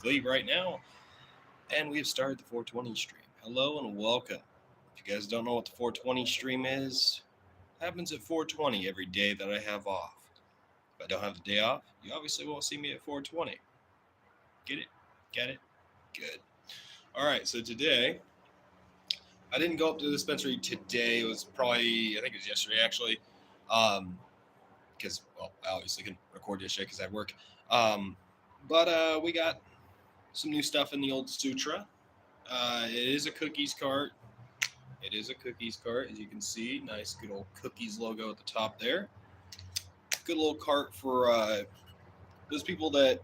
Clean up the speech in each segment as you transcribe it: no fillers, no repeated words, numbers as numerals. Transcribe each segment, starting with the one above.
Leave right now, and we have started the 420 stream. Hello and welcome. If you guys don't know what the 420 stream is, it happens at 420 every day that I have off. If I don't have the day off, you obviously won't see me at 420. Get it? Get it? Good. All right, so today, I didn't go up to the dispensary today. It was probably, I think it was yesterday actually, because, well, I obviously can record yesterday because I work. Um, but we got some new stuff in the old Sutra. It is a cookies cart. It is a cookies cart, as you can see. Nice, good old cookies logo at the top there. Good little cart for those people that,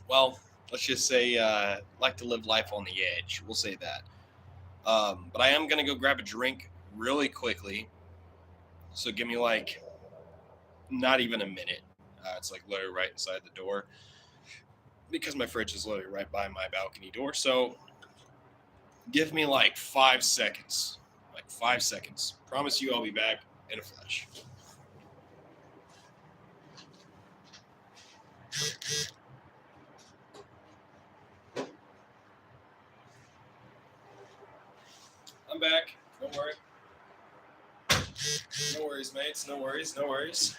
well, let's just say, like to live life on the edge. We'll say that. But I am going to go grab a drink really quickly. So give me like not even a minute. It's like literally right inside the door because my fridge is literally right by my balcony door. So give me like 5 seconds. Like 5 seconds. Promise you I'll be back in a flash. I'm back. Don't worry. No worries, mates. No worries. No worries.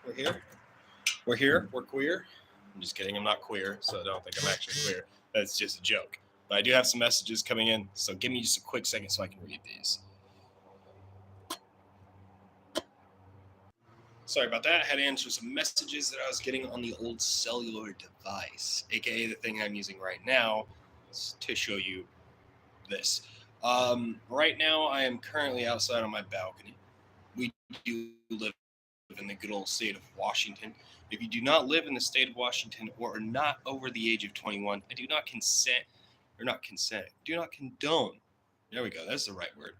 We're here. We're here. We're queer. I'm just kidding. I'm not queer, so I don't think I'm actually queer. That's just a joke. But I do have some messages coming in, so give me just a quick second so I can read these. Sorry about that. I had to answer some messages that I was getting on the old cellular device, aka the thing I'm using right now, to show you this. Right now, I am currently outside on my balcony. We do live in the good old state of Washington. If you do not live in the state of Washington or are not over the age of 21, I do not do not condone. There we go. That's the right word.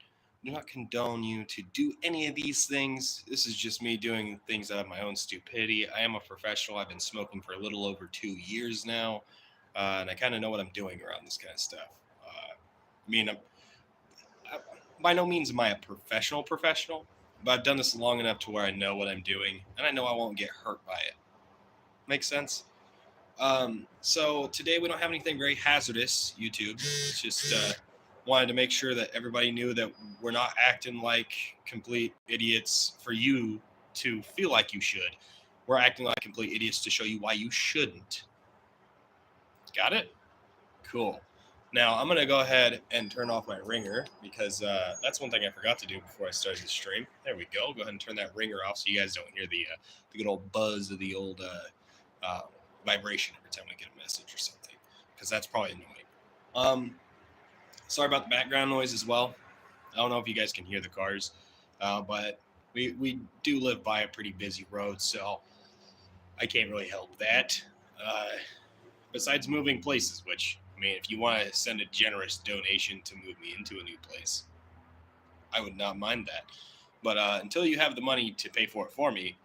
Do not condone you to do any of these things. This is just me doing things out of my own stupidity. I am a professional. I've been smoking for a little over 2 years now, and I kind of know what I'm doing around this kind of stuff. I mean, by no means am I a professional, but I've done this long enough to where I know what I'm doing, and I know I won't get hurt by it. Makes sense? So today we don't have anything very hazardous, YouTube. It's just wanted to make sure that everybody knew that we're not acting like complete idiots for you to feel like you should. We're acting like complete idiots to show you why you shouldn't. Got it? Cool. Now I'm gonna go ahead and turn off my ringer because that's one thing I forgot to do before I started the stream. There we go. Go ahead and turn that ringer off so you guys don't hear the good old buzz of the old vibration every time I get a message or something, because that's probably annoying. Um, Sorry about the background noise as well. I don't know if you guys can hear the cars, but we do live by a pretty busy road, so I can't really help that. Uh, Besides moving places, which, I mean, if you want to send a generous donation to move me into a new place, I would not mind that. But until you have the money to pay for it for me,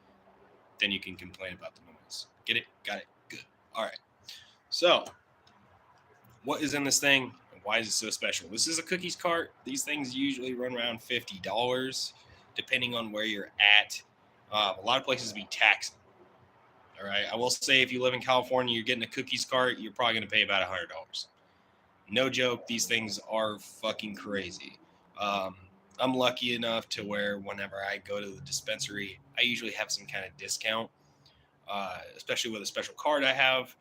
then you can complain about the noise. Get it? Got it? Good. All right. So, what is in this thing and why is it so special? This is a cookies cart. These things usually run around $50, depending on where you're at. A lot of places be taxed. All right. I will say if you live in California, you're getting a cookies cart, you're probably going to pay about $100. No joke. These things are fucking crazy. Um, I'm lucky enough to where whenever I go to the dispensary, I usually have some kind of discount, especially with a special card I have.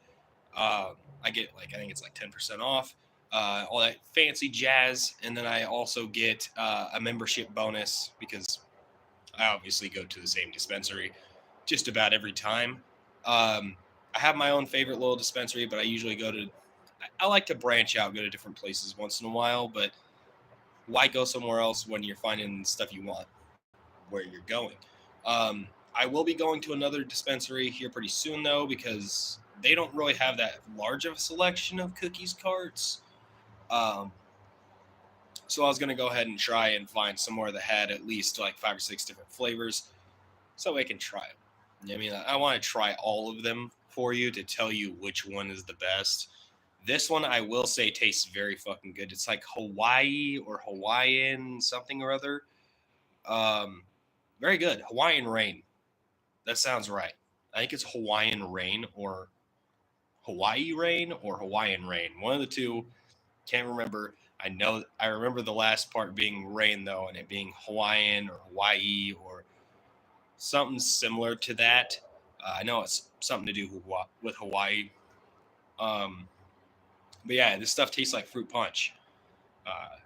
I get like, I think it's like 10% off, all that fancy jazz. And then I also get a membership bonus because I obviously go to the same dispensary just about every time. I have my own favorite little dispensary, but I usually go to, I like to branch out, go to different places once in a while, but why go somewhere else when you're finding stuff you want where you're going? I will be going to another dispensary here pretty soon, though, because they don't really have that large of a selection of cookies carts. Um, so I was going to go ahead and try and find somewhere that had at least like 5 or 6 different flavors so I can try them. I mean, I want to try all of them for you to tell you which one is the best. This one I will say tastes very fucking good. It's like Hawaii or Hawaiian something or other. Um, Very good. Hawaiian Rain. That sounds right. I think it's Hawaiian Rain or Hawaii rain or Hawaiian rain. One of the two. Can't remember. I remember the last part being rain though, and it being Hawaiian or Hawaii or something similar to that. I know it's something to do with Hawaii. Um, but yeah, this stuff tastes like fruit punch, uh,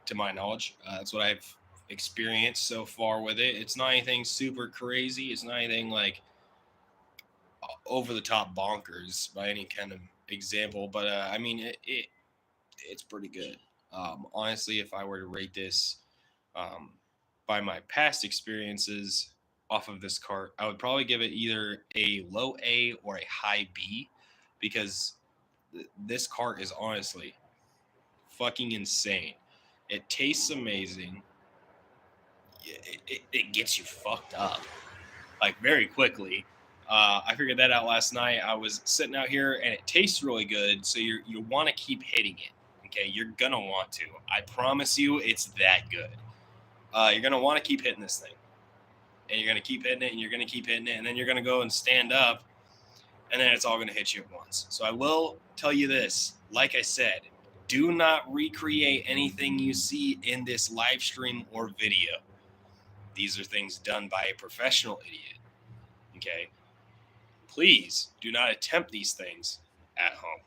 to my knowledge. That's what I've experienced so far with it. It's not anything super crazy. It's not anything like over the top bonkers by any kind of example. But I mean, it's pretty good. Honestly, if I were to rate this um, by my past experiences off of this cart, I would probably give it either a low A or a high B because this cart is honestly fucking insane. It tastes amazing. It gets you fucked up like very quickly. I figured that out last night. I was sitting out here and it tastes really good, so you want to keep hitting it. Okay, you're gonna want to. I promise you, it's that good. You're gonna want to keep hitting this thing, and you're gonna keep hitting it, and you're gonna keep hitting it, and then you're gonna go and stand up, and then it's all gonna hit you at once. So I will tell you this: like I said, do not recreate anything you see in this live stream or video. These are things done by a professional idiot. Okay, please do not attempt these things at home.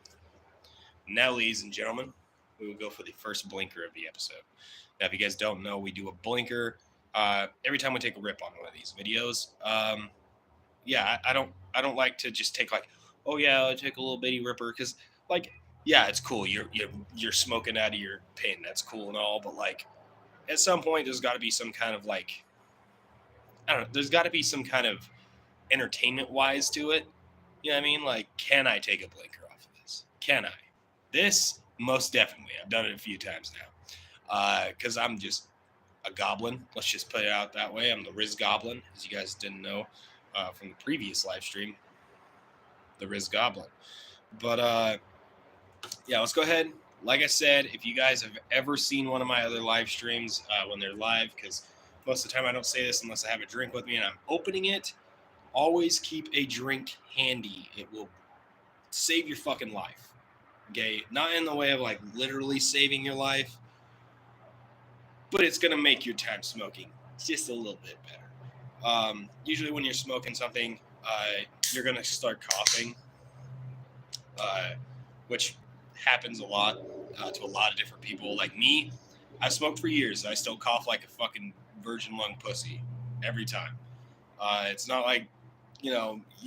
Now, ladies and gentlemen, we will go for the first blinker of the episode. Now, if you guys don't know, we do a blinker every time we take a rip on one of these videos. Yeah, I don't like to just take like, oh yeah, I'll take a little bitty ripper because like, yeah, it's cool. You're smoking out of your pin. That's cool and all, but like, at some point, there's got to be some kind of like, I don't know. There's got to be some kind of entertainment wise to it. You know what I mean? Like, can I take a blinker off of this? Can I? This, most definitely. I've done it a few times now. Because I'm just a goblin. Let's just put it out that way. I'm the Riz Goblin, as you guys didn't know from the previous live stream. The Riz Goblin. But, yeah, let's go ahead. Like I said, if you guys have ever seen one of my other live streams when they're live, because most of the time I don't say this unless I have a drink with me and I'm opening it, always keep a drink handy. It will save your fucking life. Okay, not in the way of like literally saving your life, but it's gonna make your time smoking just a little bit better. Usually, when you're smoking something, you're gonna start coughing, which happens a lot to a lot of different people. Like me, I've smoked for years. I still cough like a fucking virgin lung pussy every time. It's not like you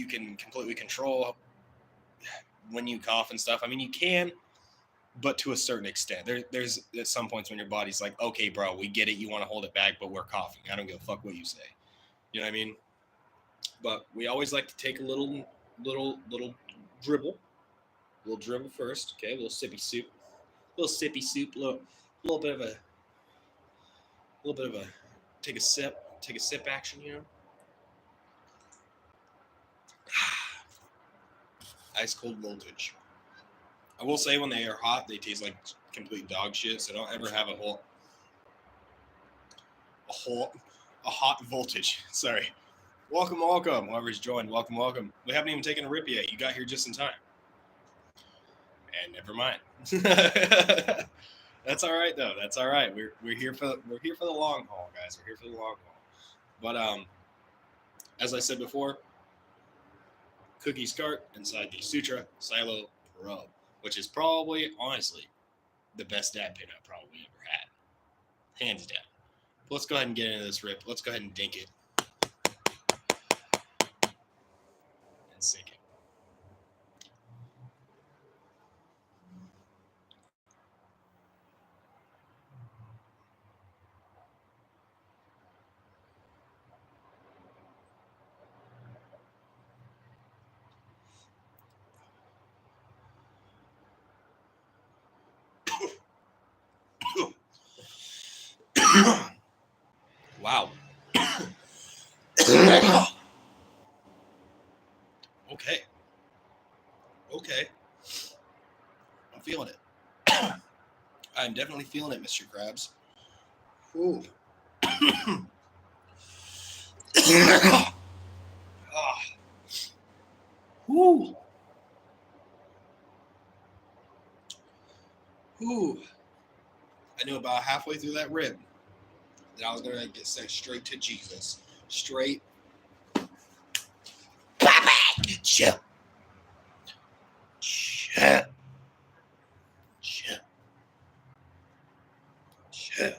can completely control when you cough and stuff. I mean, you can, but to a certain extent. There's at some points when your body's like, okay, bro, we get it. You want to hold it back, but we're coughing. I don't give a fuck what you say. You know what I mean? But we always like to take a little dribble. A little dribble first, okay? A little sippy soup. A little bit of a take a sip action, Ice cold voltage. I will say when they are hot, they taste like complete dog shit. So don't ever have a hot voltage. Sorry. Welcome. Whoever's joined, welcome. We haven't even taken a rip yet. You got here just in time. And never mind. That's all right though. That's all right. We're here for the long haul, guys. We're here for the long haul. But as I said before, cookies cart inside the Sutra Silo Pro, which is probably, honestly, the best dab pin I've probably ever had. Hands down. But let's go ahead and get into this rip. Let's go ahead and dink it. And sink it. Wow. Okay. I'm feeling it. I'm definitely feeling it, Mr. Krabs. Ooh. Woo. Whew. I knew about halfway through that rib that I was going to get sent straight to Jesus. Straight. Chill. Chill. Chill. Chill.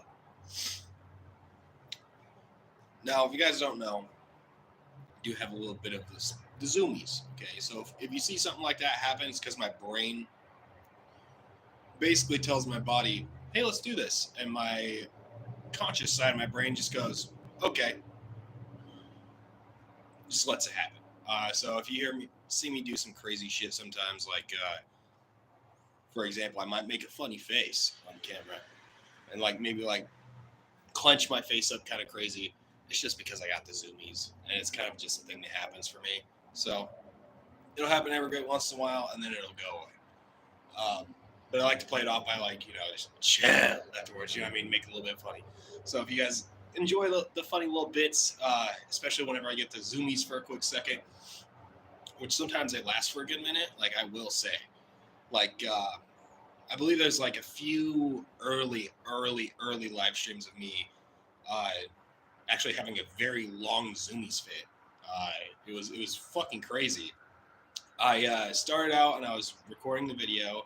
Now, if you guys don't know, I do have a little bit of the zoomies. Okay, so if you see something like that happen, it's because my brain basically tells my body, hey, let's do this. And my conscious side of my brain just goes, okay, just lets it happen. So if you see me do some crazy shit sometimes, like, for example, I might make a funny face on camera and maybe clench my face up kind of crazy. It's just because I got the zoomies, and it's kind of just a thing that happens for me. So it'll happen every great once in a while, and then it'll go away. But I like to play it off by just chill afterwards. You know what I mean? Make it a little bit funny. So if you guys enjoy the funny little bits, especially whenever I get the zoomies for a quick second, which sometimes they last for a good minute, I will say, I believe there's a few early live streams of me actually having a very long zoomies fit. It was fucking crazy. I started out and I was recording the video.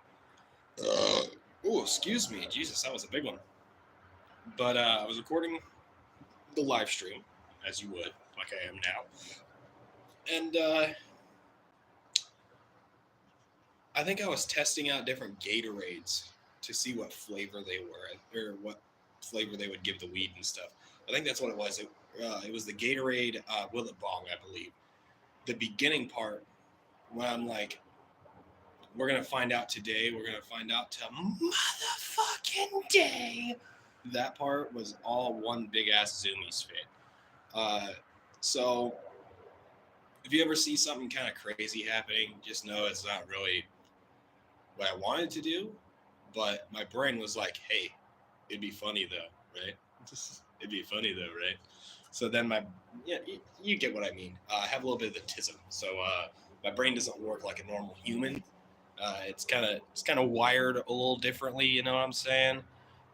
Oh, excuse me, Jesus, that was a big one. But I was recording the live stream, as you would, like I am now, and I think I was testing out different Gatorades to see what flavor they were, or what flavor they would give the weed and stuff. I think that's what it was. It was the Gatorade Willet Bong, I believe. The beginning part, when I'm like, we're going to find out today, we're going to find out to motherfucking day. That part was all one big-ass zoomies fit. So, if you ever see something kind of crazy happening, just know it's not really what I wanted to do, but my brain was like, hey, it'd be funny though, right? It'd be funny though, right? So then you get what I mean. I have a little bit of the tism, so my brain doesn't work like a normal human. It's kind of wired a little differently, you know what I'm saying?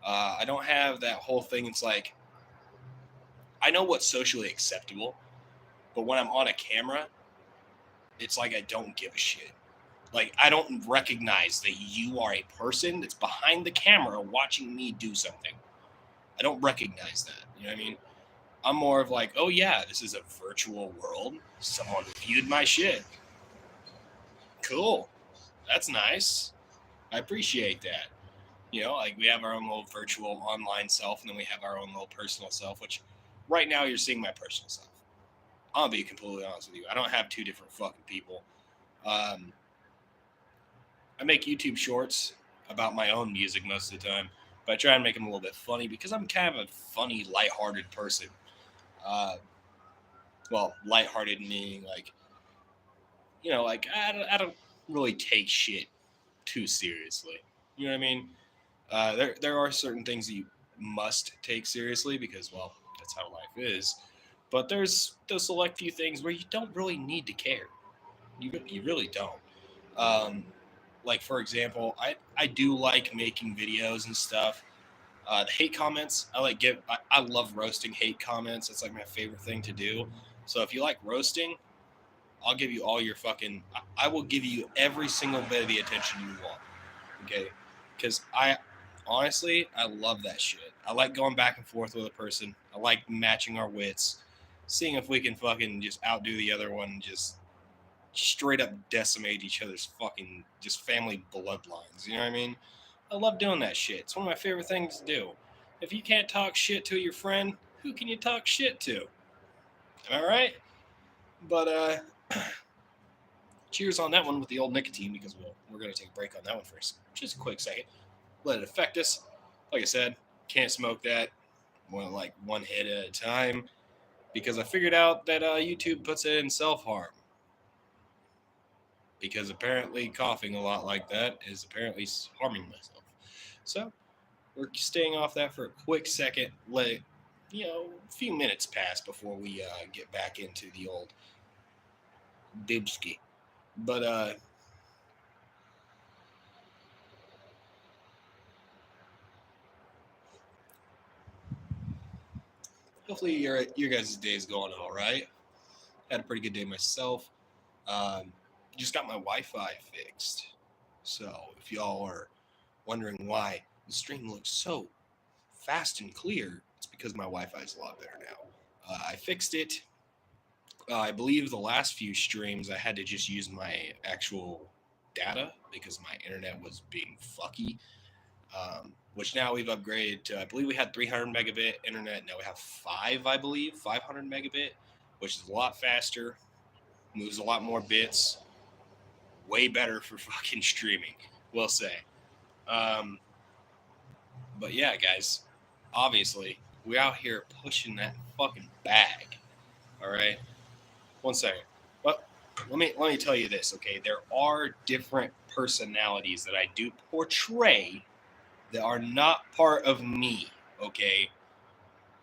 I don't have that whole thing. It's like, I know what's socially acceptable, but when I'm on a camera, it's like I don't give a shit. I don't recognize that you are a person that's behind the camera watching me do something. I don't recognize that. You know what I mean? I'm more of oh yeah, this is a virtual world. Someone viewed my shit. Cool. That's nice. I appreciate that. You know, we have our own little virtual online self, and then we have our own little personal self, which right now you're seeing my personal self. I'll be completely honest with you. I don't have two different fucking people. I make YouTube shorts about my own music most of the time, but I try and make them a little bit funny because I'm kind of a funny, lighthearted person. Lighthearted meaning I don't really take shit too seriously. You know what I mean? There are certain things that you must take seriously because, well, that's how life is. But there's those select few things where you don't really need to care. You really don't. For example, I do like making videos and stuff. The hate comments, I love roasting hate comments. It's my favorite thing to do. So if you like roasting, I'll give you all your I will give you every single bit of the attention you want. Okay? Because honestly, I love that shit. I like going back and forth with a person. I like matching our wits, seeing if we can fucking just outdo the other one, just straight up decimate each other's fucking just family bloodlines. You know what I mean? I love doing that shit. It's one of my favorite things to do. If you can't talk shit to your friend, who can you talk shit to? Am I right? But cheers on that one with the old nicotine, because we're going to take a break on that one for just a quick second. Let it affect us. Like I said, can't smoke that more than one hit at a time, because I figured out that YouTube puts it in self-harm. Because apparently coughing a lot like that is apparently harming myself. So we're staying off that for a quick second. Let a few minutes pass before we get back into the old dibski. But hopefully your guys' day is going all right. Had a pretty good day myself. Um, just got my Wi-Fi fixed. So if y'all are wondering why the stream looks so fast and clear, it's because my Wi-Fi is a lot better now. I fixed it. I believe the last few streams I had to just use my actual data because my internet was being fucky. Which now we've upgraded to, I believe we had 300 megabit internet. Now we have 500 megabit, which is a lot faster, moves a lot more bits, way better for fucking streaming, we'll say. Um, but yeah, guys, obviously, we're out here pushing that fucking bag. All right? One second. But let me tell you this, okay? There are different personalities that I do portray that are not part of me, okay?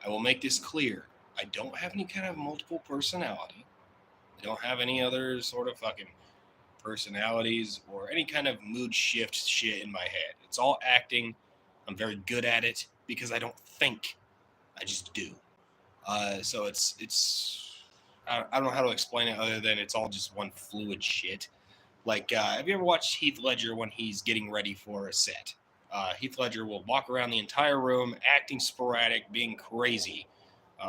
I will make this clear. I don't have any kind of multiple personality. I don't have any other sort of fucking personalities or any kind of mood shift shit in my head. It's all acting. I'm very good at it because I don't think. I just do. So it's I don't know how to explain it other than it's all just one fluid shit. Like, have you ever watched Heath Ledger when he's getting ready for a set? Heath Ledger will walk around the entire room, acting sporadic, being crazy,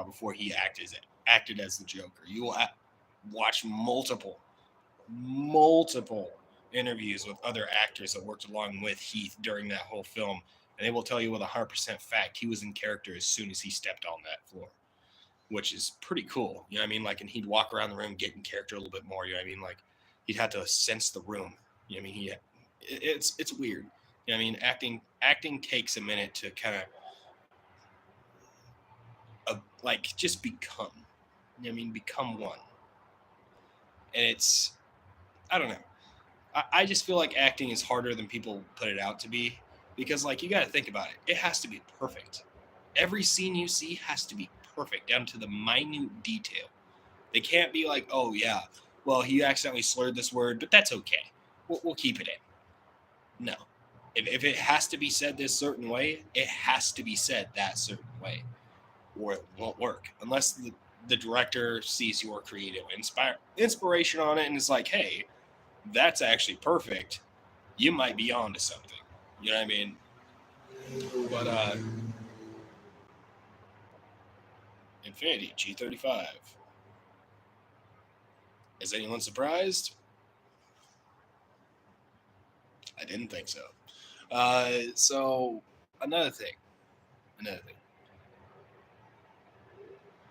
before he acted as the Joker. You will watch multiple interviews with other actors that worked along with Heath during that whole film, and they will tell you with 100% fact he was in character as soon as he stepped on that floor, which is pretty cool. You know what I mean? Like, and he'd walk around the room, get in character a little bit more. You know what I mean? Like, he'd have to sense the room. You know what I mean? It's weird. You know what I mean? Acting takes a minute to kind of like just become. You know what I mean? Become one. And it's, I don't know. I just feel like acting is harder than people put it out to be because, like, you got to think about it. It has to be perfect. Every scene you see has to be perfect down to the minute detail. They can't be like, oh, yeah, well, he accidentally slurred this word, but that's okay. We'll keep it in. No. If it has to be said this certain way, it has to be said that certain way, or it won't work unless the director sees your creative inspiration on it and is like, hey, that's actually perfect. You might be onto something. You know what I mean? But Infinity G35. Is anyone surprised? I didn't think so. So another thing.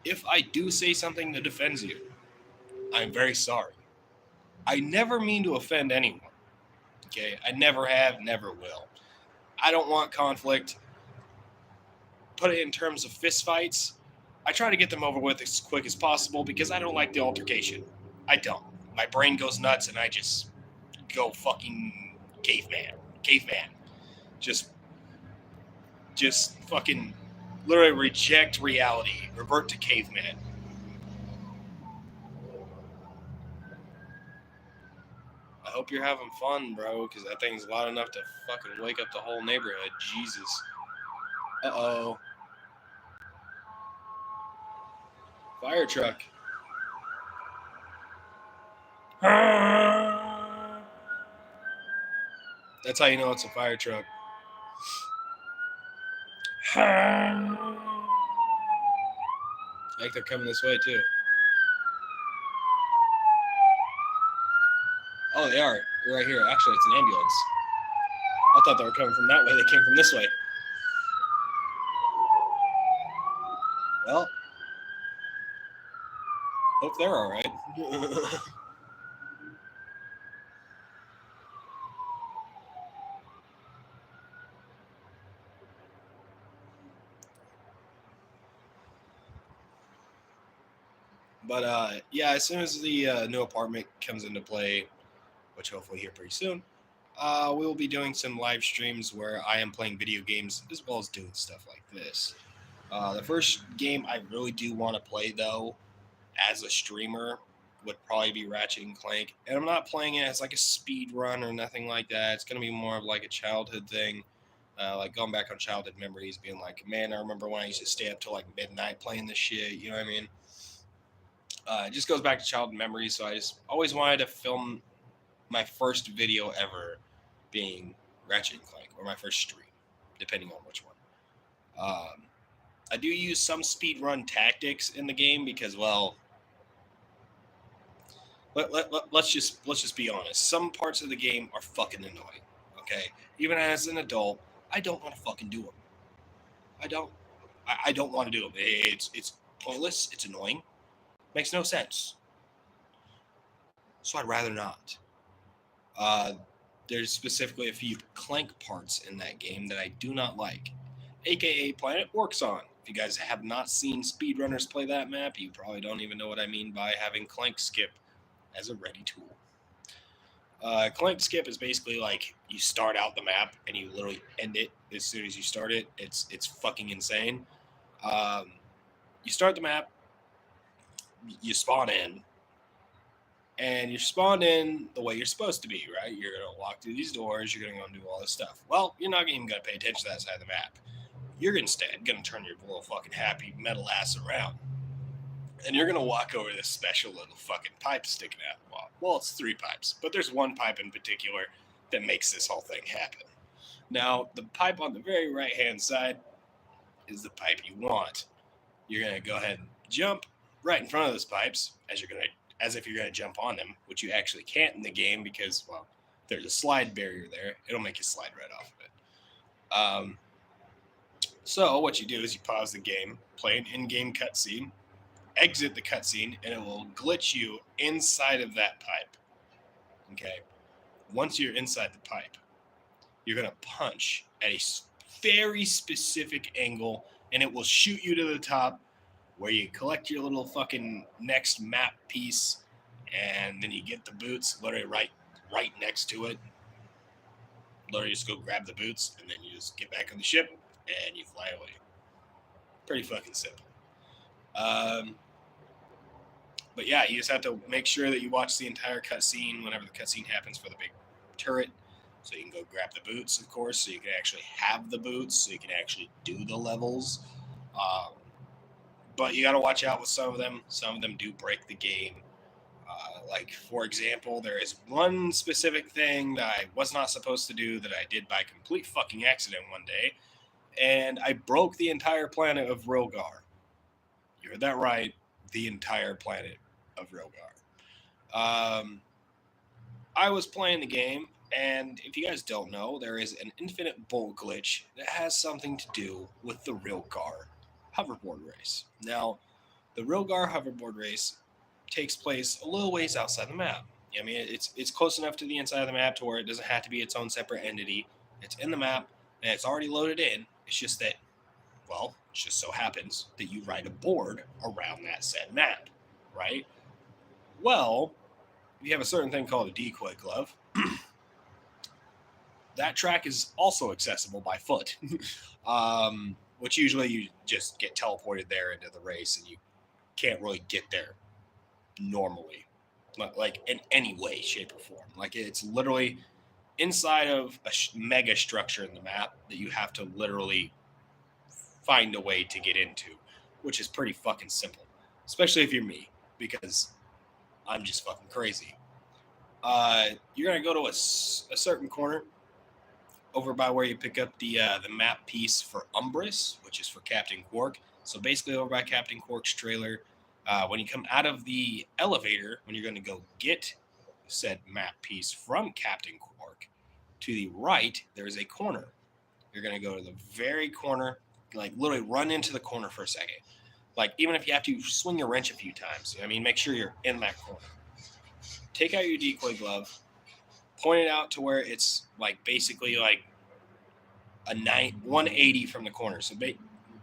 If I do say something that offends you, I'm very sorry. I never mean to offend anyone. Okay, I never have, never will. I don't want conflict. Put it in terms of fistfights. I try to get them over with as quick as possible because I don't like the altercation. I don't. My brain goes nuts and I just go fucking caveman. Just fucking literally reject reality. Revert to caveman. I hope you're having fun, bro, because that thing's loud enough to fucking wake up the whole neighborhood. Jesus. Uh-oh. Fire truck. That's how you know it's a fire truck. Like they're coming this way too. Oh, they are. They're right here. Actually, it's an ambulance. I thought they were coming from that way. They came from this way. Well, hope they're all right. But yeah, as soon as the new apartment comes into play, which hopefully here pretty soon, we will be doing some live streams where I am playing video games as well as doing stuff like this. The first game I really do want to play, though, as a streamer, would probably be Ratchet and Clank. And I'm not playing it as like a speed run or nothing like that. It's going to be more of like a childhood thing. Like going back on childhood memories, being like, man, I remember when I used to stay up till like midnight playing this shit. You know what I mean? It just goes back to childhood memories. So I just always wanted to film my first video ever being Ratchet and Clank, or my first stream, depending on which one. Um, I do use some speedrun tactics in the game because, well, let's just be honest. Some parts of the game are fucking annoying. Okay, even as an adult, I don't want to fucking do them. I don't. I don't want to do them. It's pointless. It's annoying. Makes no sense. So I'd rather not. Uh, there's specifically a few Clank parts in that game that I do not like, aka Planet Orxon. If you guys have not seen speedrunners play that map, you probably don't even know what I mean by having Clank skip as a ready tool. Clank skip is basically like you start out the map and you literally end it as soon as you start it. It's fucking insane. Um, you start the map, you spawn in, and you're spawned in the way you're supposed to be, right? You're gonna walk through these doors, you're gonna go and do all this stuff. Well, you're not even gonna pay attention to that side of the map. You're instead gonna turn your little fucking happy metal ass around. And you're gonna walk over this special little fucking pipe sticking out of the wall. Well, it's 3 pipes, but there's one pipe in particular that makes this whole thing happen. Now, the pipe on the very right hand side is the pipe you want. You're gonna go ahead and jump right in front of those pipes as if you're gonna jump on them, which you actually can't in the game because, well, there's a slide barrier there. It'll make you slide right off of it. So what you do is you pause the game, play an in-game cutscene, exit the cutscene, and it will glitch you inside of that pipe. Okay. Once you're inside the pipe, you're gonna punch at a very specific angle, and it will shoot you to the top, where you collect your little fucking next map piece, and then you get the boots literally right next to it. Literally just go grab the boots, and then you just get back on the ship and you fly away. Pretty fucking simple. But yeah, you just have to make sure that you watch the entire cutscene whenever the cutscene happens for the big turret. So you can go grab the boots, of course, so you can actually have the boots, so you can actually do the levels. But you got to watch out with some of them. Some of them do break the game. Like, for example, there is one specific thing that I was not supposed to do that I did by complete fucking accident one day, and I broke the entire planet of Rilgar. You heard that right. The entire planet of Rilgar. I was playing the game, and if you guys don't know, there is an infinite bolt glitch that has something to do with the Rilgar hoverboard race. Now, the Rilgar hoverboard race takes place a little ways outside the map. I mean, it's close enough to the inside of the map to where it doesn't have to be its own separate entity. It's in the map, and it's already loaded in. It's just that, well, it just so happens that you ride a board around that said map, right? Well, you have a certain thing called a decoy glove. That track is also accessible by foot, which usually you just get teleported there into the race and you can't really get there normally, like in any way, shape, or form. Like, it's literally inside of a mega structure in the map that you have to literally find a way to get into, which is pretty fucking simple, especially if you're me, because I'm just fucking crazy. You're gonna go to a certain corner over by where you pick up the map piece for Umbris, which is for Captain Quark. So basically, over by Captain Quark's trailer, when you come out of the elevator, when you're going to go get said map piece from Captain Quark, to the right there is a corner. You're going to go to the very corner, like literally run into the corner for a second. Like, even if you have to swing your wrench a few times, I mean, make sure you're in that corner. Take out your decoy glove, point it out to where it's like basically like a 180 from the corner. So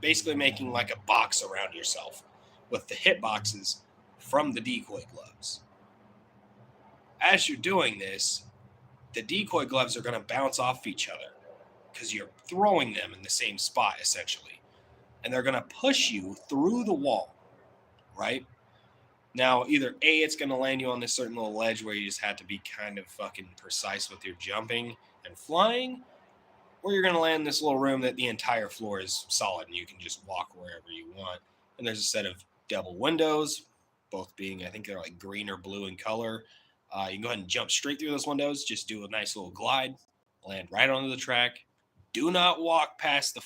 basically making like a box around yourself with the hit boxes from the decoy gloves. As you're doing this, the decoy gloves are going to bounce off each other because you're throwing them in the same spot, essentially. And they're going to push you through the wall, right? Now, either A, it's going to land you on this certain little ledge where you just have to be kind of fucking precise with your jumping and flying, or you're going to land in this little room that the entire floor is solid and you can just walk wherever you want. And there's a set of double windows, both being, I think they're like green or blue in color. You can go ahead and jump straight through those windows, just do a nice little glide, land right onto the track. Do not walk past the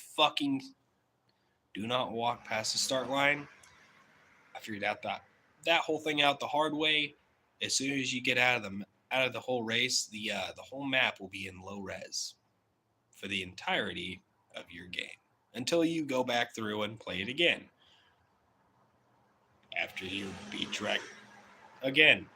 start line. I figured out that whole thing out the hard way. As soon as you get out of the whole race, the whole map will be in low res for the entirety of your game until you go back through and play it again. After you beat track again.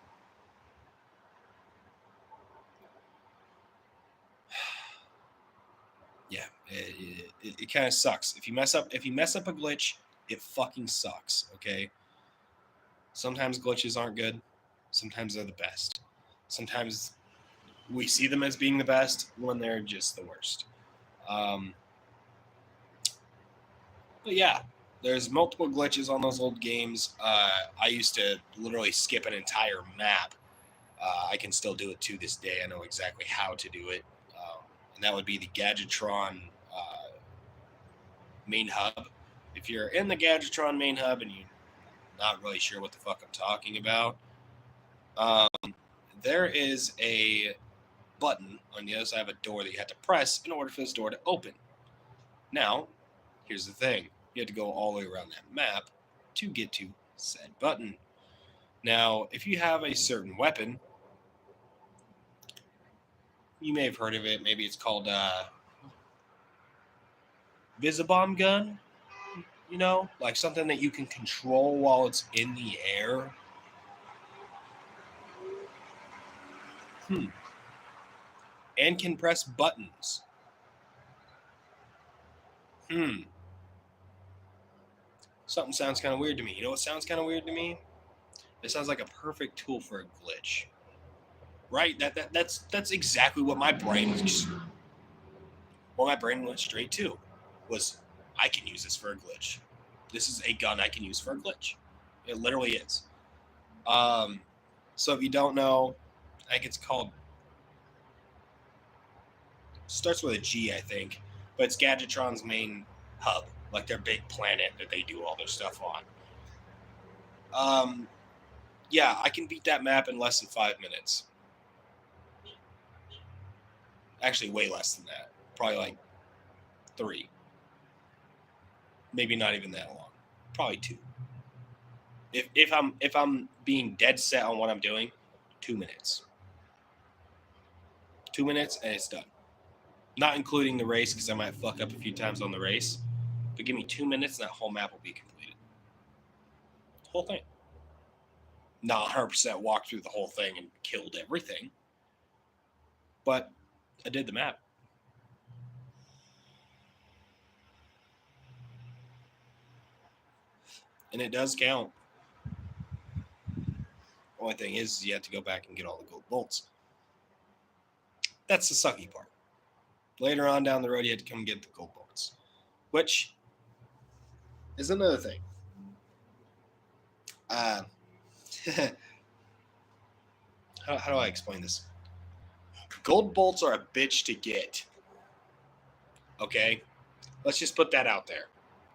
Yeah, it kind of sucks. If you mess up a glitch, it fucking sucks, okay? Sometimes glitches aren't good. Sometimes they're the best. Sometimes we see them as being the best when they're just the worst. But yeah, there's multiple glitches on those old games. I used to literally skip an entire map. I can still do it to this day. I know exactly how to do it. And that would be the Gadgetron main hub. If you're in the Gadgetron main hub and you're not really sure what the fuck I'm talking about, there is a button on the other side of a door that you have to press in order for this door to open. Now, here's the thing. You have to go all the way around that map to get to said button. Now, if you have a certain weapon, you may have heard of it. Maybe it's called Visibomb gun, you know, like something that you can control while it's in the air. And can press buttons. Something sounds kind of weird to me. You know what sounds kind of weird to me? It sounds like a perfect tool for a glitch. Right? That's exactly what my brain went straight to. Was I can use this for a glitch. This is a gun I can use for a glitch. It literally is. So if you don't know, I think it's called, starts with a G, I think, but it's Gadgetron's main hub, like their big planet that they do all their stuff on. Yeah, I can beat that map in less than 5 minutes. Actually, way less than that. Probably like 3. Maybe not even that long. Probably 2. If I'm being dead set on what I'm doing, 2 minutes. 2 minutes and it's done. Not including the race, because I might fuck up a few times on the race. But give me 2 minutes and that whole map will be completed. The whole thing. Not 100% walked through the whole thing and killed everything. But I did the map. And it does count. Only thing is you have to go back and get all the gold bolts. That's the sucky part. Later on down the road, you have to come get the gold bolts. Which is another thing. How do I explain this? Gold bolts are a bitch to get. Okay? Let's just put that out there.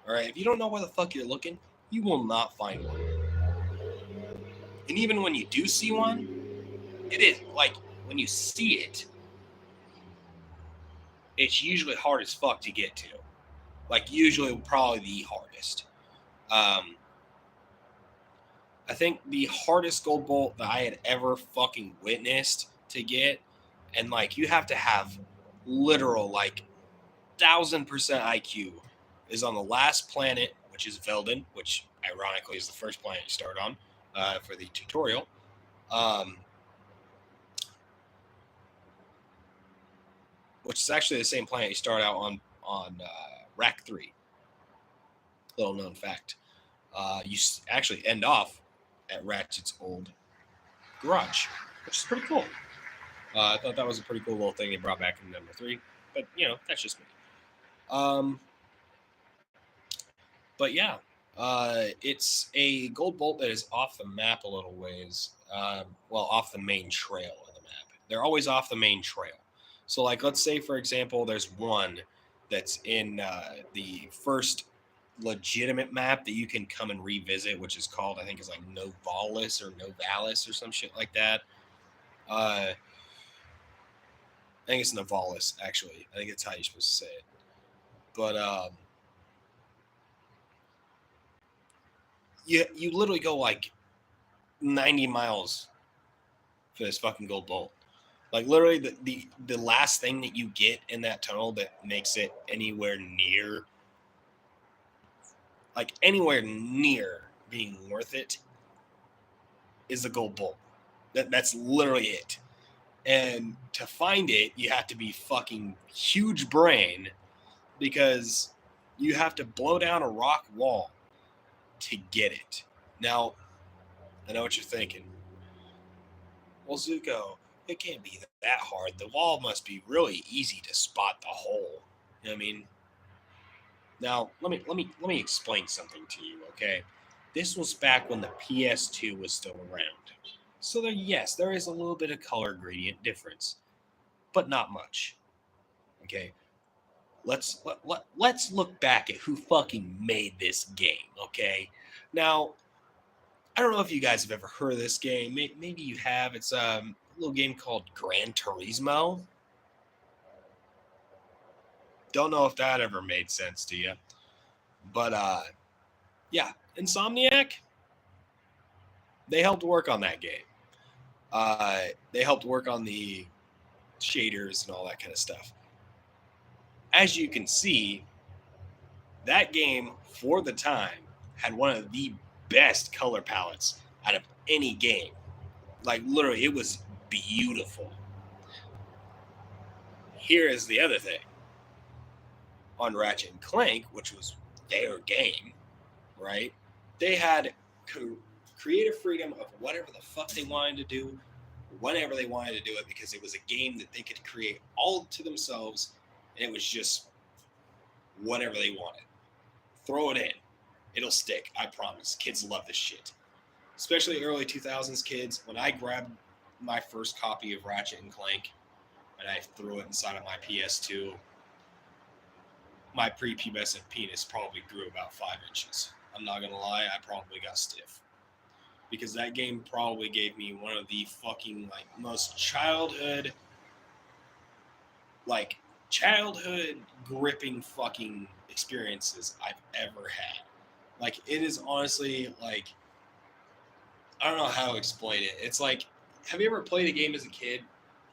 All right? If you don't know where the fuck you're looking, you will not find one. And even when you do see one, it is like when you see it, it's usually hard as fuck to get to. Like usually probably the hardest. I think the hardest gold bolt that I had ever fucking witnessed to get, and like you have to have literal like 1000% IQ, is on the last planet, which is Velden, which ironically is the first planet you start on for the tutorial. Which is actually the same planet you start out on Rack 3. Little known fact. You actually end off at Ratchet's old garage, which is pretty cool. I thought that was a pretty cool little thing they brought back in number 3, but you know, that's just me. But yeah, it's a gold bolt that is off the map a little ways. Well, off the main trail of the map. They're always off the main trail. So, like, let's say, for example, there's one that's in the first legitimate map that you can come and revisit, which is called, I think, it's like Novalis or Novalis or some shit like that. I think it's Novalis, actually. I think it's how you're supposed to say it. But you literally go like 90 miles for this fucking gold bolt. Like literally the last thing that you get in that tunnel that makes it anywhere near being worth it is the gold bolt. That's literally it. And to find it, you have to be fucking huge brain because you have to blow down a rock wall to get it. Now, I know what you're thinking. Well, Zuko, it can't be that hard. The wall must be really easy to spot the hole. You know what I mean? Now, let me explain something to you, okay? This was back when the PS2 was still around. So there is a little bit of color gradient difference, but not much. Okay? Let's look back at who fucking made this game, okay? Now, I don't know if you guys have ever heard of this game. Maybe you have. It's a little game called Gran Turismo. Don't know if that ever made sense to you. But yeah, Insomniac, they helped work on that game. They helped work on the shaders and all that kind of stuff. As you can see, that game for the time had one of the best color palettes out of any game. Like literally, it was beautiful. Here is the other thing. On Ratchet and Clank, which was their game, right? They had creative freedom of whatever the fuck they wanted to do, whenever they wanted to do it, because it was a game that they could create all to themselves, and it was just whatever they wanted. Throw it in. It'll stick, I promise. Kids love this shit. Especially early 2000s kids. When I grabbed my first copy of Ratchet and Clank and I threw it inside of my PS2, my prepubescent penis probably grew about 5 inches. I'm not gonna lie, I probably got stiff. Because that game probably gave me one of the fucking like most childhood gripping fucking experiences I've ever had. Like it is honestly like I don't know how to explain it. It's like, have you ever played a game as a kid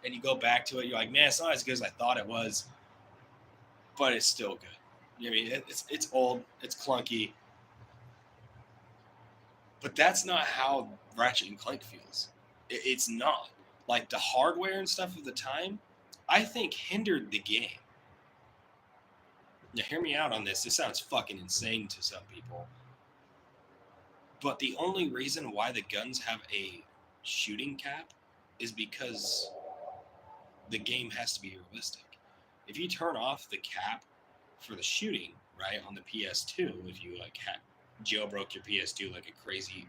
and you go back to it, you're like, man, it's not as good as I thought it was, but it's still good. You know what I mean? It's old, it's clunky, but that's not how Ratchet and Clank feels. It's not. Like the hardware and stuff of the time, I think hindered the game. Now, hear me out on this. This sounds fucking insane to some people. But the only reason why the guns have a shooting cap is because the game has to be realistic. If you turn off the cap for the shooting, right, on the PS2, if you like jailbroke your PS2 like a crazy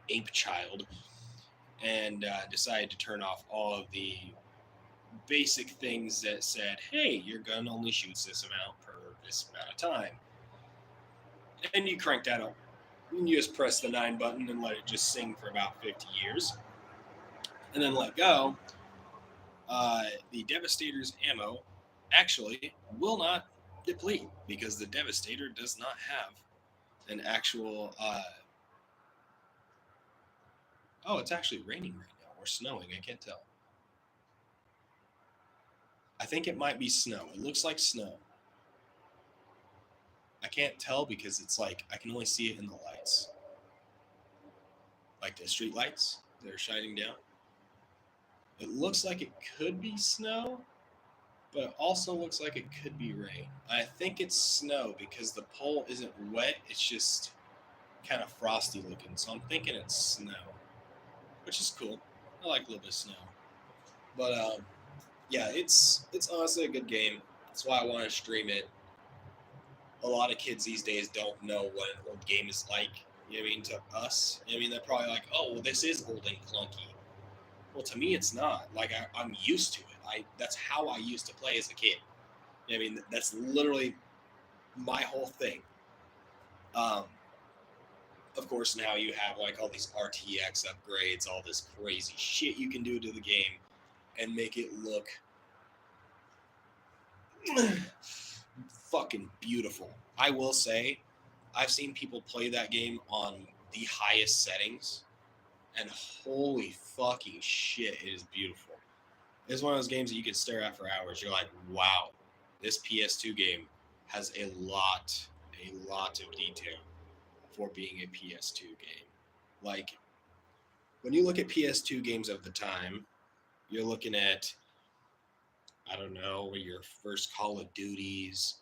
ape child and decided to turn off all of the basic things that said, hey, your gun only shoots this amount per this amount of time, and you crank that up, and you just press the 9 button and let it just sing for about 50 years, and then let go, the Devastator's ammo actually will not deplete because the Devastator does not have an actual oh, it's actually raining right now or snowing, I can't tell. I think it might be snow. It looks like snow. I can't tell because it's like I can only see it in the lights. Like the street lights that are shining down. It looks like it could be snow, but it also looks like it could be rain. I think it's snow because the pole isn't wet, it's just kind of frosty looking. So I'm thinking it's snow, which is cool. I like a little bit of snow. But yeah, it's honestly a good game. That's why I want to stream it. A lot of kids these days don't know what an old game is like. You know what I mean? To us, you know what I mean? They're probably like, oh, well, this is old and clunky. Well, to me, it's not. Like, I'm used to it. That's how I used to play as a kid. I mean, that's literally my whole thing. Of course, now you have like all these RTX upgrades, all this crazy shit you can do to the game and make it look fucking beautiful. I will say, I've seen people play that game on the highest settings, and holy fucking shit, it is beautiful. It's one of those games that you can stare at for hours. You're like, wow, this PS2 game has a lot of detail for being a PS2 game. Like, when you look at PS2 games of the time, you're looking at, I don't know, your first Call of Duties,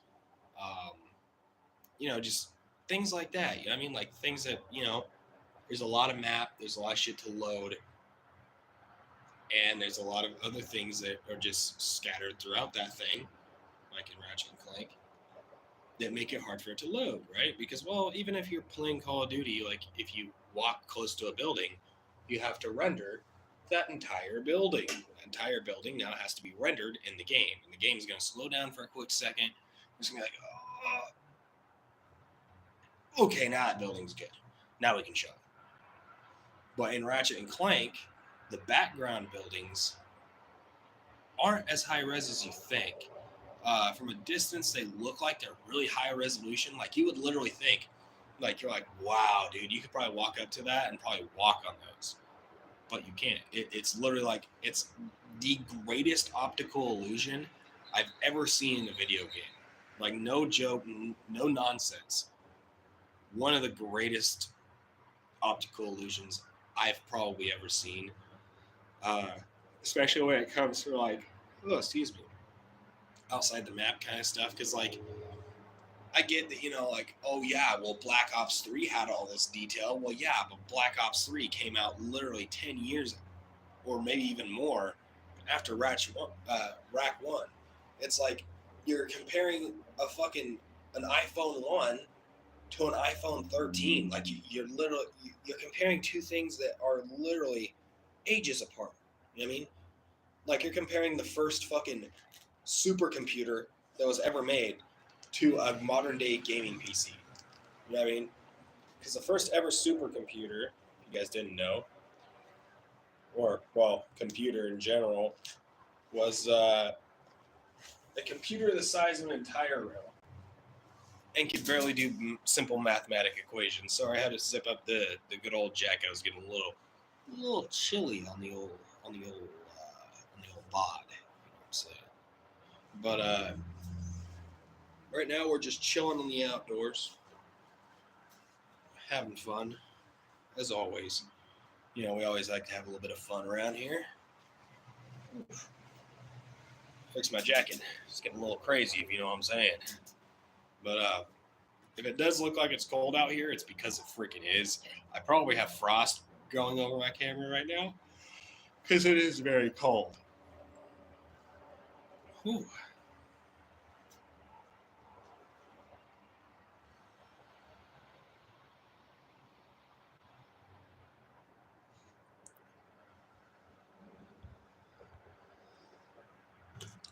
just things like that. You know what I mean? Like things that, there's a lot of map, there's a lot of shit to load, and there's a lot of other things that are just scattered throughout that thing, like in Ratchet and Clank, that make it hard for it to load, right? Because, well, even if you're playing Call of Duty, like if you walk close to a building, you have to render that entire building. The entire building now has to be rendered in the game. And the game is going to slow down for a quick second. It's going to be like, oh, okay, now that building's good. Now we can show it. But in Ratchet and Clank, the background buildings aren't as high res as you think. From a distance, they look like they're really high resolution. Like you would literally think, like you're like, wow, dude, you could probably walk up to that and probably walk on those, but you can't. It's literally like it's the greatest optical illusion I've ever seen in a video game. Like no joke, no nonsense. One of the greatest optical illusions I've probably ever seen. Especially when it comes to like, oh, excuse me, outside the map kind of stuff. Because like, I get that, like, oh yeah, well, Black Ops 3 had all this detail. Well, yeah, but Black Ops 3 came out literally 10 years or maybe even more after Rack 1. It's like you're comparing an iPhone 1 to an iPhone 13. Like you're comparing two things that are literally ages apart. You know what I mean? Like you're comparing the first fucking supercomputer that was ever made to a modern day gaming PC. You know what I mean? Because the first ever supercomputer, if you guys didn't know, or well, computer in general, was a computer the size of an entire room and could barely do simple mathematic equations. So I had to zip up the good old jack. I was getting a little chilly on the old bod. You know what I'm saying? But right now we're just chilling in the outdoors, having fun, as always. We always like to have a little bit of fun around here. Oof. Fix my jacket. It's getting a little crazy, if you know what I'm saying. But if it does look like it's cold out here, it's because it freaking is. I probably have frost going over my camera right now because it is very cold. Whew.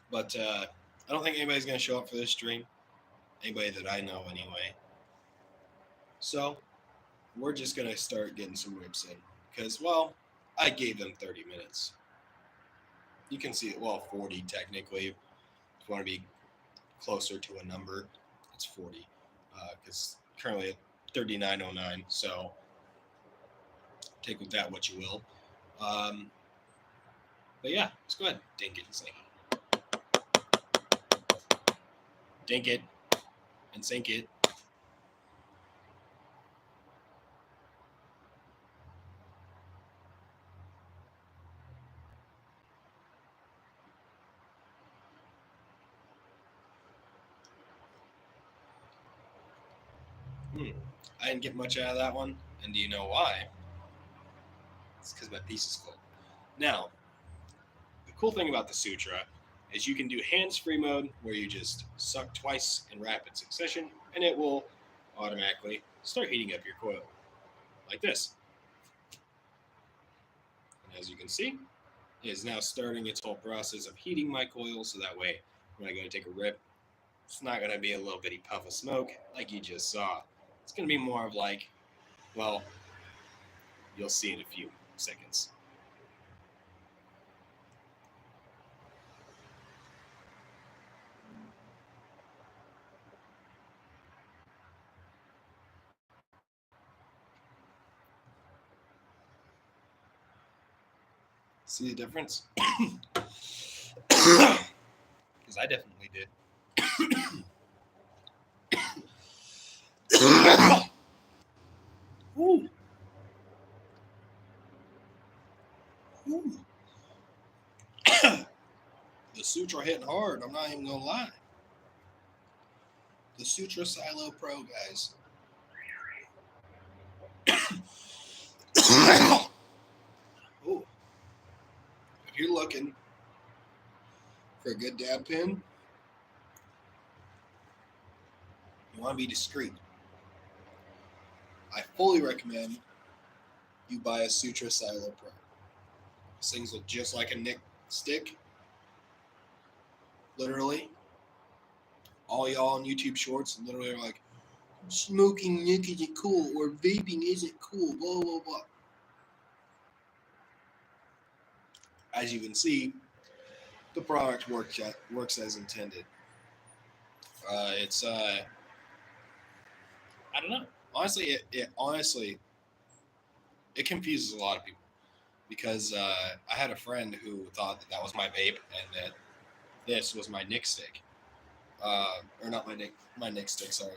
But I don't think anybody's going to show up for this stream. Anybody that I know, anyway. So we're just going to start getting some rips in. Because, well, I gave them 30 minutes. You can see it, well, 40 technically. If you want to be closer to a number, it's 40. Because currently at 39:09. So take with that what you will. But yeah, let's go ahead. Dink it and sink it. Dink it and sink it. I didn't get much out of that one. And do you know why? It's because my piece is cold. Now, the cool thing about the Sutra is you can do hands-free mode where you just suck twice in rapid succession and it will automatically start heating up your coil like this. And as you can see, is now starting its whole process of heating my coil, so that way when I go to take a rip, it's not going to be a little bitty puff of smoke like you just saw. It's going to be more of like, well, you'll see in a few seconds. See the difference? Because I definitely did. Ooh. Ooh. The Sutra hitting hard. I'm not even gonna lie. The Sutra Silo Pro, guys. Ooh. If you're looking for a good dab pin, you want to be discreet. I fully recommend you buy a Sutra Silo Pro. These things look just like a Nick stick. Literally. All y'all on YouTube Shorts literally are like, smoking Nick isn't cool or vaping isn't cool, blah, blah, blah. As you can see, the product works as intended. I don't know. Honestly, it confuses a lot of people because I had a friend who thought that was my vape and that this was my Nick stick, or not my Nick stick. Sorry,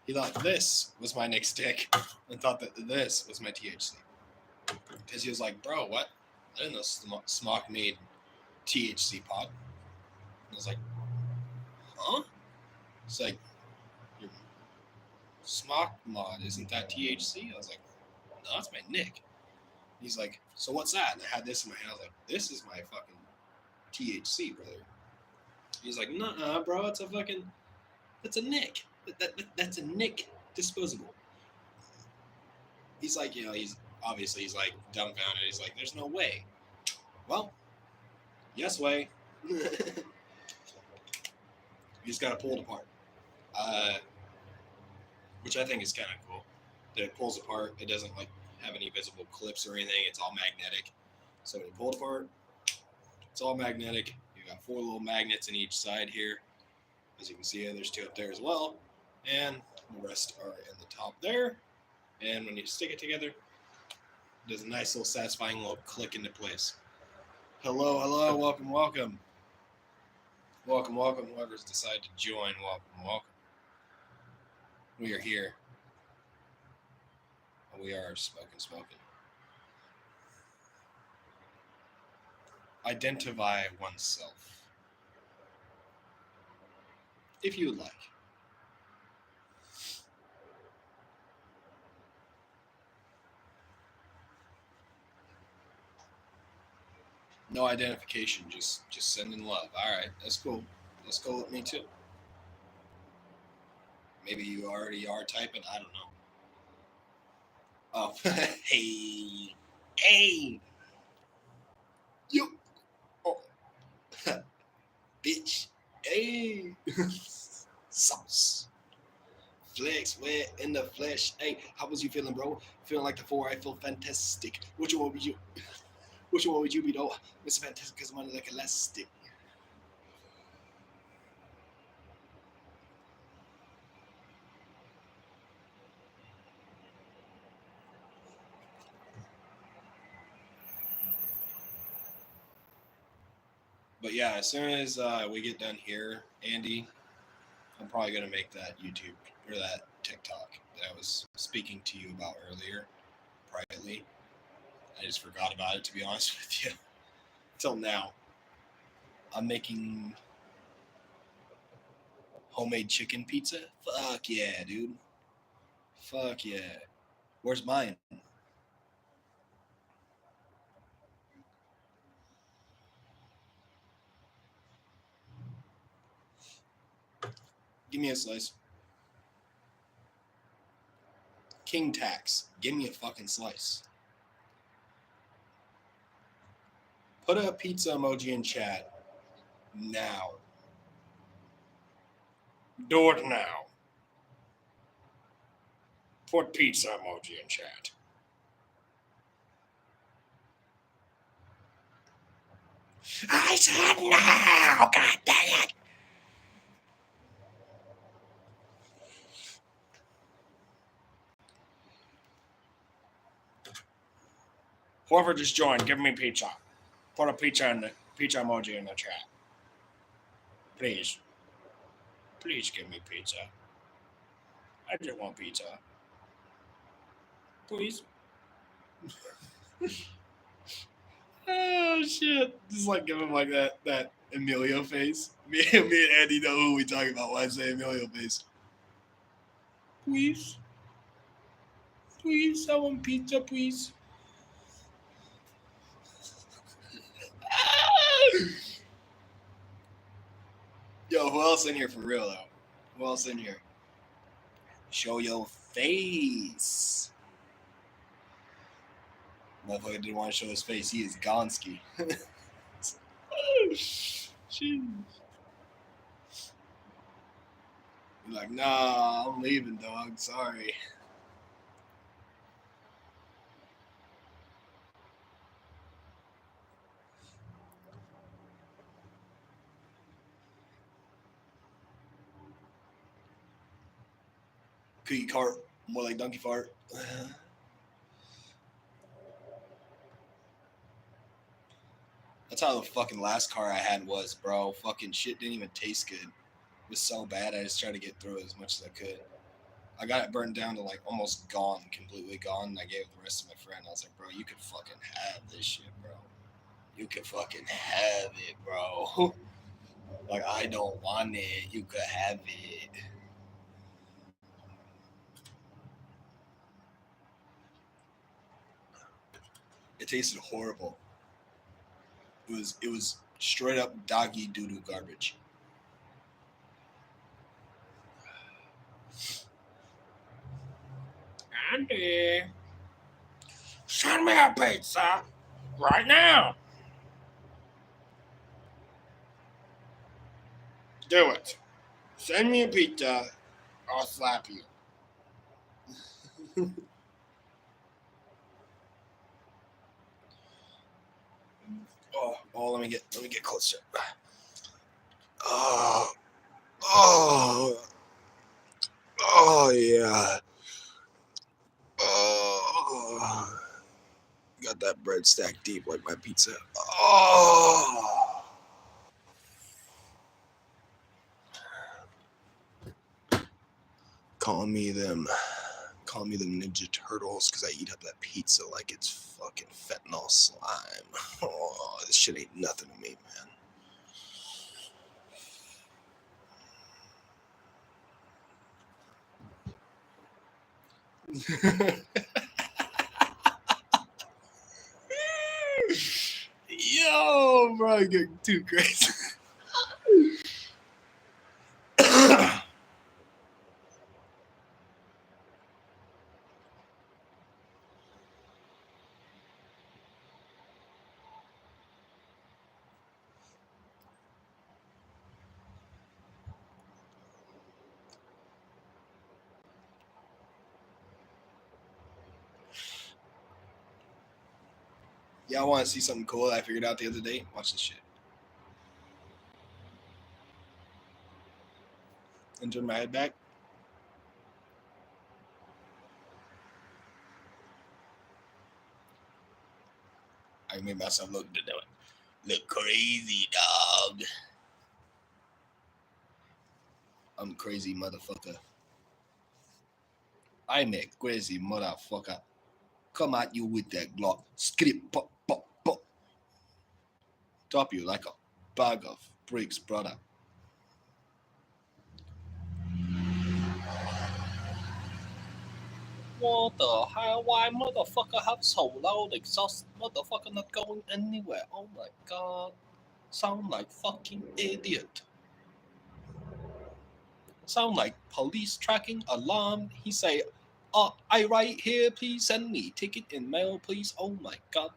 he thought this was my Nick stick and thought that this was my THC because he was like, "Bro, what? I didn't know Smock made THC pod." I was like, "Huh?" It's like, your Smock mod, isn't that THC? I was like, "No, that's my Nick." He's like, "So what's that?" And I had this in my hand. I was like, "This is my fucking THC, brother." He's like, "Nah, bro, it's a Nick. That's a Nick disposable." He's like, he's like dumbfounded. He's like, "There's no way." Well, yes way. You just gotta pull it apart. Which I think is kind of cool. That it pulls apart. It doesn't like have any visible clips or anything. It's all magnetic. So when you pull it apart, it's all magnetic. You got 4 little magnets in each side here. As you can see, there's 2 up there as well. And the rest are in the top there. And when you stick it together, it does a nice little satisfying little click into place. Hello, hello, welcome, welcome. Welcome, welcome, whoever's decided to join, welcome, welcome. We are here. We are smoking. Identify oneself, if you would like. No identification, just sending love. All right, that's cool. That's cool with me too. Maybe you already are typing. I don't know. Oh, hey, yo, oh, bitch, hey, sauce. Flex, wet in the flesh. Hey, how was you feeling, bro? Feeling like the 4? I feel fantastic. Which one would you? Which one would you be, though? Mr. Fantastic, because I'm under like elastic. But yeah, as soon as we get done here, Andy, I'm probably gonna make that YouTube or that TikTok that I was speaking to you about earlier, privately. I just forgot about it, to be honest with you. Till now, I'm making homemade chicken pizza. Fuck yeah, dude. Fuck yeah. Where's mine? Give me a slice. King Tax. Give me a fucking slice. Put a pizza emoji in chat now. Do it now. Put pizza emoji in chat. I said no! God dang it! Whoever just joined, give me pizza. Put a pizza emoji in the chat. Please. Please give me pizza. I just want pizza. Please. Oh shit. Just like give him like that Emilio face. Me and Andy know who we talking about when I say Emilio face. Please. Please, I want pizza, please. Yo, who else in here for real though? Who else in here? Show your face. Motherfucker didn't want to show his face. He is Gonski. Jeez. You're like, nah, I'm leaving, dog. Sorry. Cookie cart, more like donkey fart. That's how the fucking last car I had was, bro. Fucking shit didn't even taste good. It was so bad, I just tried to get through it as much as I could. I got it burned down to like almost gone, completely gone, and I gave it the rest to my friend. I was like, bro, you could fucking have this shit, bro. You could fucking have it, bro. Like, I don't want it. You could have it. It tasted horrible. It was straight up doggy doo-doo garbage. Andy, send me a pizza right now. Do it. Send me a pizza. I'll slap you. Oh, let me get closer. Oh, yeah. Oh, got that bread stacked deep like my pizza. Oh. Call me them Ninja Turtles because I eat up that pizza like it's fucking fentanyl slime. Oh, this shit ain't nothing to me, man. Yo, bro, you're getting too crazy. Y'all want to see something cool I figured out the other day? Watch this shit. And turn my head back. I made myself look crazy, dog. I'm crazy, motherfucker. I'm a crazy motherfucker. Come at you with that Glock. Skip, pop, pop, pop. Top you like a bag of bricks, brother. What the hell? Why motherfucker have so loud exhaust? Motherfucker not going anywhere. Oh my god. Sound like fucking idiot. Sound like police tracking alarm. He say, I right here, please send me ticket in mail, please. Oh my god.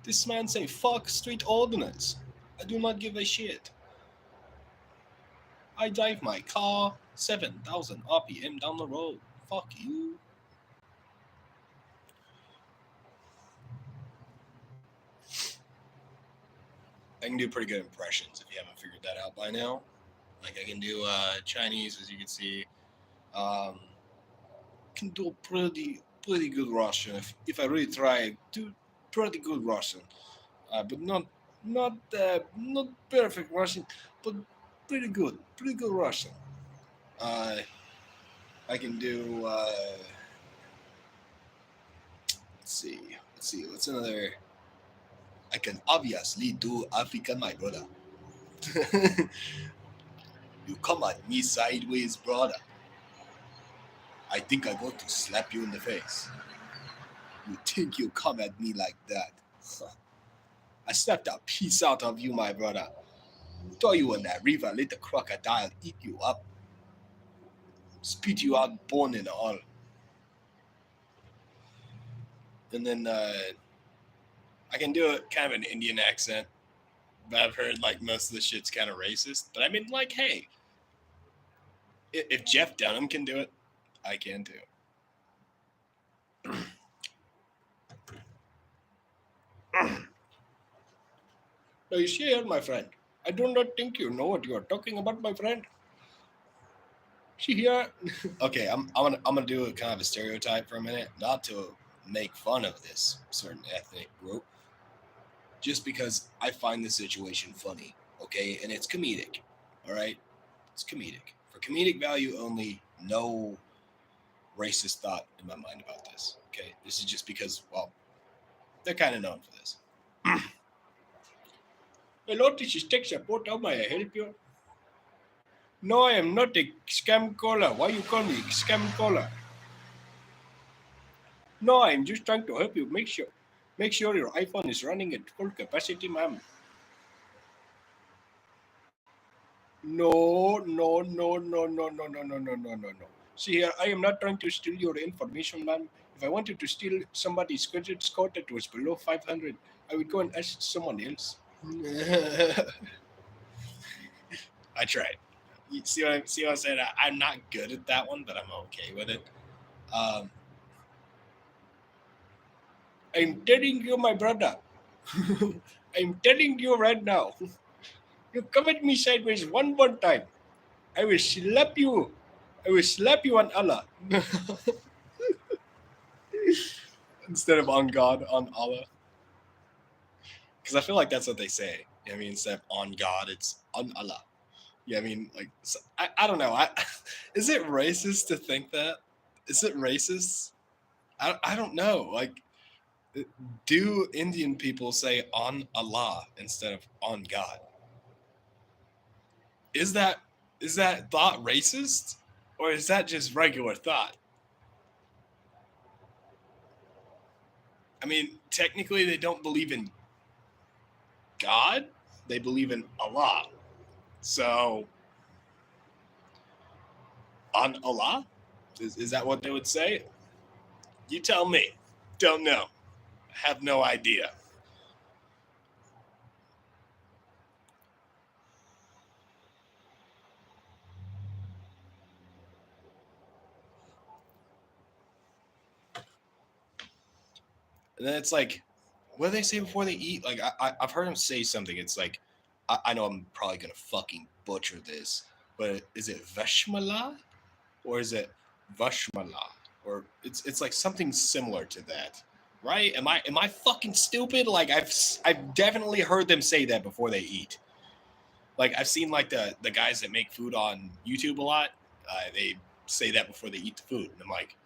This man say fuck street ordinance. I do not give a shit. I drive my car 7,000 RPM down the road. Fuck you. I can do pretty good impressions if you haven't figured that out by now. Like I can do Chinese, as you can see. Can do pretty good Russian if I really try. Do pretty good Russian, but not perfect Russian, but pretty good Russian. Uh, I can do. Let's see. What's another? I can obviously do African, my brother. You come at me sideways, brother. I think I'm going to slap you in the face. You think you come at me like that? I slapped a piece out of you, my brother. Throw you in that river, let the crocodile eat you up. Spit you out, bone and all. And then I can do a kind of an Indian accent. But I've heard like most of the shit's kind of racist. But I mean, like, hey, if Jeff Dunham can do it, I can too. Now you see here, my friend. I do not think you know what you are talking about, my friend. See here. Okay, I'm gonna do a kind of a stereotype for a minute, not to make fun of this certain ethnic group, just because I find the situation funny. Okay, and it's comedic. All right, it's comedic. For comedic value only, no racist thought in my mind about this. Okay, this is just because, well, they're kind of known for this. Hello, this is tech support. How may I help you? No, I am not a scam caller. Why you call me scam caller? No, I'm just trying to help you. Make sure your iPhone is running at full capacity, ma'am. No. See here, I am not trying to steal your information, ma'am. If I wanted to steal somebody's credit score that was below 500, I would go and ask someone else. I tried. You see what I'm saying? I'm not good at that one, but I'm okay with it. I'm telling you, my brother. I'm telling you right now. You come at me sideways one more time. I will slap you. I will slap you on Allah. Instead of on God, on Allah. Because I feel like that's what they say. You know what I mean? Instead of on God, it's on Allah. Yeah, I mean, like, so, I don't know. Is it racist to think that? Is it racist? I don't know. Like, do Indian people say on Allah instead of on God? Is that thought racist, or is that just regular thought? I mean, technically, they don't believe in God; they believe in Allah. So, on Allah, is that what they would say? You tell me. Don't know. Have no idea. And then it's like, what do they say before they eat? Like, I've heard them say something. It's like, I know I'm probably gonna fucking butcher this, but is it Veshmala or is it Vashmala? Or it's like something similar to that, right? Am I fucking stupid? Like I've definitely heard them say that before they eat. Like I've seen like the guys that make food on YouTube a lot. They say that before they eat the food, and I'm like,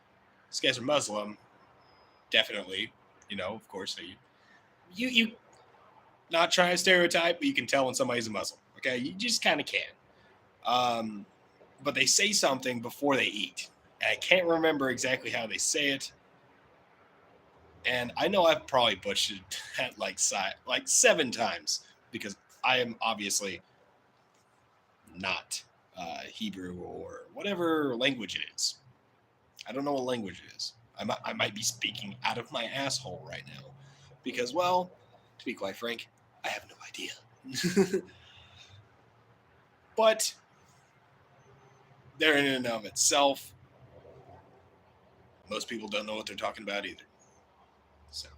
these guys are Muslim, definitely. You know, of course they. You not trying to stereotype, but you can tell when somebody's a Muslim. Okay, you just kind of can. Um, but they say something before they eat. And I can't remember exactly how they say it. And I know I've probably butchered that like 7 times because I am obviously not Hebrew or whatever language it is. I don't know what language it is. I might be speaking out of my asshole right now because, well, To be quite frank, I have no idea. But there in and of itself, most people don't know what they're talking about either. So,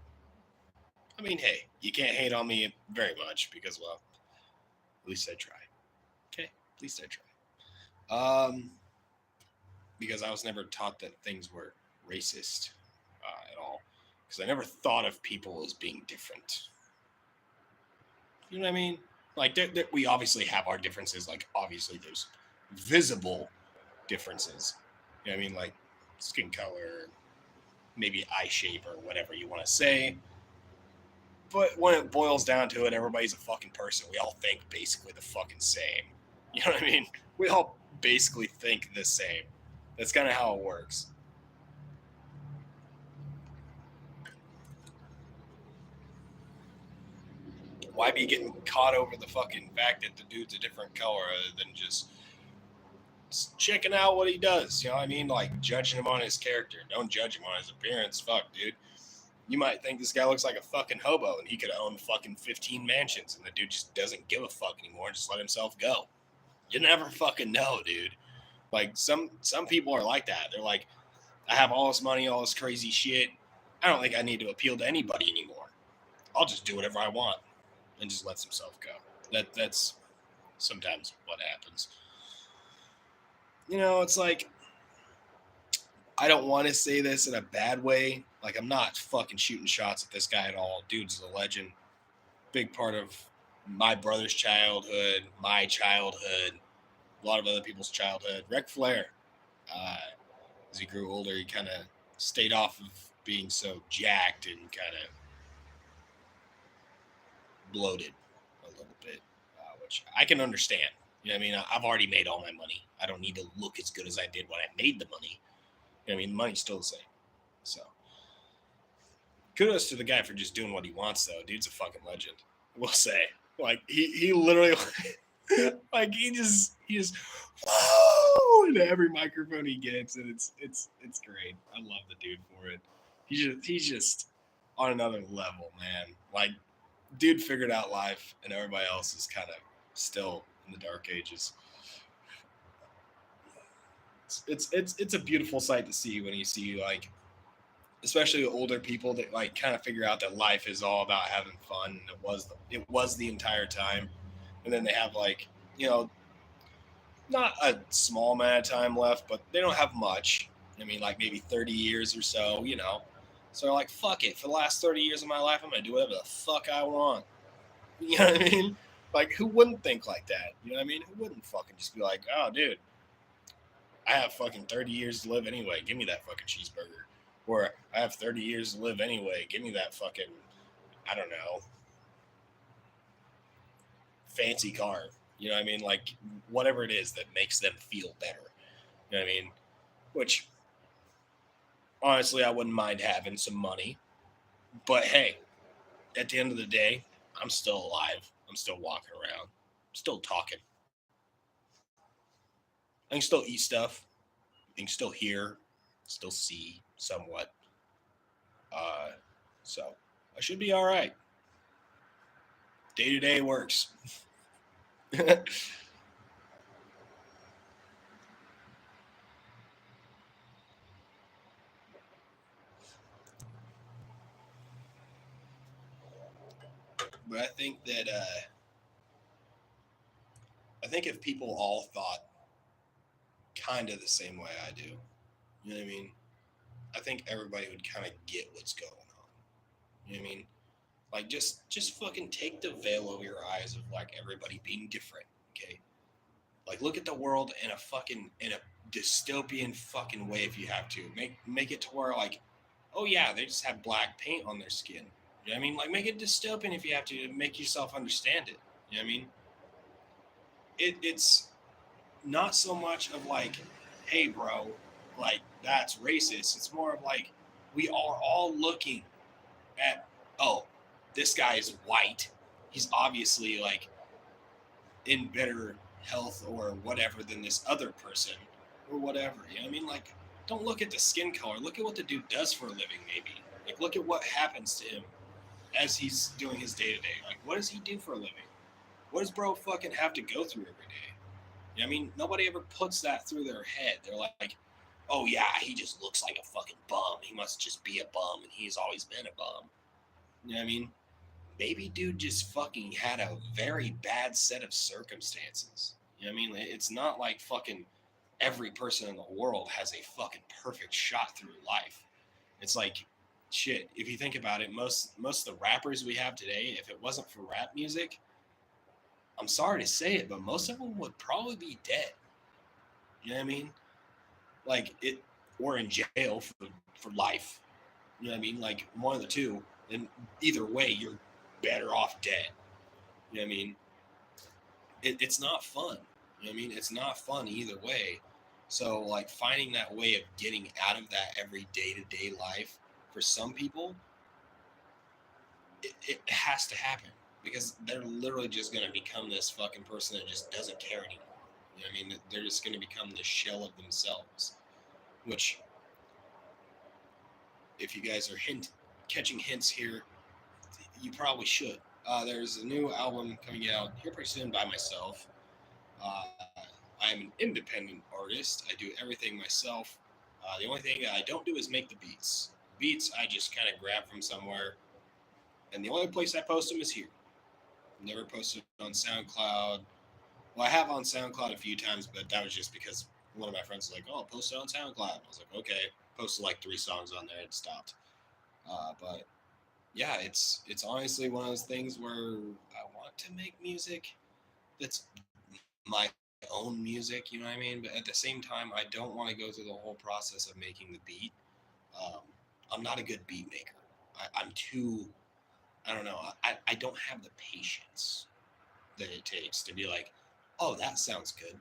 I mean, hey, you can't hate on me very much because, well, at least I try. Okay, at least I try. Because I was never taught that things were racist at all. Because I never thought of people as being different. You know what I mean? Like, we obviously have our differences. Like, obviously, there's visible differences. You know what I mean? Like, skin color, maybe eye shape, or whatever you want to say. But when it boils down to it, everybody's a fucking person. We all think basically the fucking same. You know what I mean? We all basically think the same. That's kind of how it works. Why be getting caught over the fucking fact that the dude's a different color other than just checking out what he does? You know what I mean? Like, judging him on his character. Don't judge him on his appearance. Fuck, dude. You might think this guy looks like a fucking hobo and he could own fucking 15 mansions and the dude just doesn't give a fuck anymore and just let himself go. You never fucking know, dude. Like, some people are like that. They're like, I have all this money, all this crazy shit. I don't think I need to appeal to anybody anymore. I'll just do whatever I want, and just lets himself go. That's sometimes what happens. You know, it's like, I don't want to say this in a bad way. Like, I'm not fucking shooting shots at this guy at all. Dude's a legend. Big part of my brother's childhood, my childhood, a lot of other people's childhood. Ric Flair, as he grew older, he kind of stayed off of being so jacked and kind of bloated a little bit, which I can understand. You know what I mean? I've already made all my money. I don't need to look as good as I did when I made the money. You know what I mean? The money's still the same. So, kudos to the guy for just doing what he wants, though. Dude's a fucking legend. We'll say. Like, he literally, like, he just whoa, into every microphone he gets, and it's great. I love the dude for it. He's just on another level, man. Like, dude figured out life, and everybody else is kind of still in the dark ages. It's a beautiful sight to see when you see, like, especially older people that, like, kind of figure out that life is all about having fun. And it was the entire time, and then they have, like, you know, not a small amount of time left, but they don't have much. I mean, like, maybe 30 years or so, you know. So they're like, fuck it. For the last 30 years of my life, I'm going to do whatever the fuck I want. You know what I mean? Like, who wouldn't think like that? You know what I mean? Who wouldn't fucking just be like, oh, dude, I have fucking 30 years to live anyway. Give me that fucking cheeseburger. Or I have 30 years to live anyway. Give me that fucking, I don't know, fancy car. You know what I mean? Like, whatever it is that makes them feel better. You know what I mean? Which, honestly, I wouldn't mind having some money. But hey, at the end of the day, I'm still alive. I'm still walking around. I'm still talking. I can still eat stuff. I can still hear, still see somewhat. So I should be all right. Day to day works. But I think that if people all thought kind of the same way I do, you know what I mean? I think everybody would kind of get what's going on. You know what I mean? Like, just fucking take the veil over your eyes of, like, everybody being different. Okay, like, look at the world in a dystopian fucking way if you have to. Make it to where, like, oh yeah, they just have black paint on their skin. You know what I mean? Like, make it dystopian if you have to make yourself understand it. You know what I mean? It's not so much of, like, hey bro, like, that's racist. It's more of, like, we are all looking at, oh, this guy is white. He's obviously, like, in better health or whatever than this other person or whatever. You know what I mean? Like, don't look at the skin color. Look at what the dude does for a living, maybe. Like, look at what happens to him as he's doing his day to day. Like, what does he do for a living? What does bro fucking have to go through every day? You know what I mean? Nobody ever puts that through their head. They're like, oh yeah, he just looks like a fucking bum. He must just be a bum, and he's always been a bum. You know what I mean? Maybe dude just fucking had a very bad set of circumstances. You know what I mean? It's not like fucking every person in the world has a fucking perfect shot through life. It's like shit. If you think about it, most of the rappers we have today, if it wasn't for rap music, I'm sorry to say it, but most of them would probably be dead. You know what I mean? Like it, or in jail for life. You know what I mean? Like one of the two. And either way, you're better off dead. You know what I mean? It's not fun. You know what I mean? It's not fun either way. So like finding that way of getting out of that every day to day life for some people, it has to happen because they're literally just going to become this fucking person that just doesn't care anymore. You know what I mean? They're just going to become the shell of themselves, which if you guys are catching hints here, you probably should. There's a new album coming out here pretty soon by myself. Uh, I'm an independent artist. I do everything myself. The only thing that I don't do is make the beats. Beats I just kind of grab from somewhere, and the only place I post them is here. Never posted on SoundCloud. Well, I have on SoundCloud a few times, but that was just because one of my friends was like, "Oh, post it on SoundCloud." I was like, "Okay." Posted like 3 songs on there and stopped. But yeah, it's honestly one of those things where I want to make music that's my own music, you know what I mean? But at the same time, I don't want to go through the whole process of making the beat. Um, I'm not a good beat maker. I'm too, I don't know, I don't have the patience that it takes to be like, oh, that sounds good.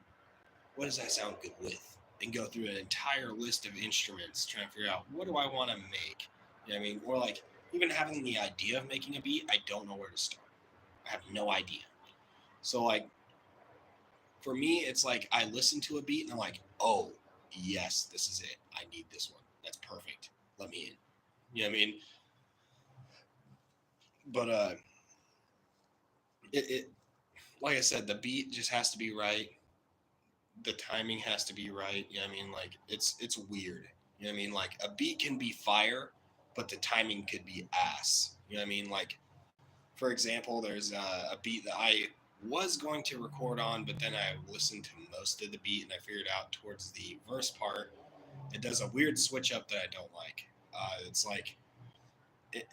What does that sound good with? And go through an entire list of instruments trying to figure out what do I want to make? You know what I mean? Or like even having the idea of making a beat, I don't know where to start. I have no idea. So like for me, it's like I listen to a beat and I'm like, oh yes, this is it. I need this one. That's perfect. Let me in. You know what I mean? But it like I said, the beat just has to be right. The timing has to be right. You know what I mean? Like it's weird. You know what I mean? Like a beat can be fire, but the timing could be ass. You know what I mean? Like for example, there's a beat that I was going to record on, but then I listened to most of the beat and I figured out towards the verse part, it does a weird switch up that I don't like. It's like it,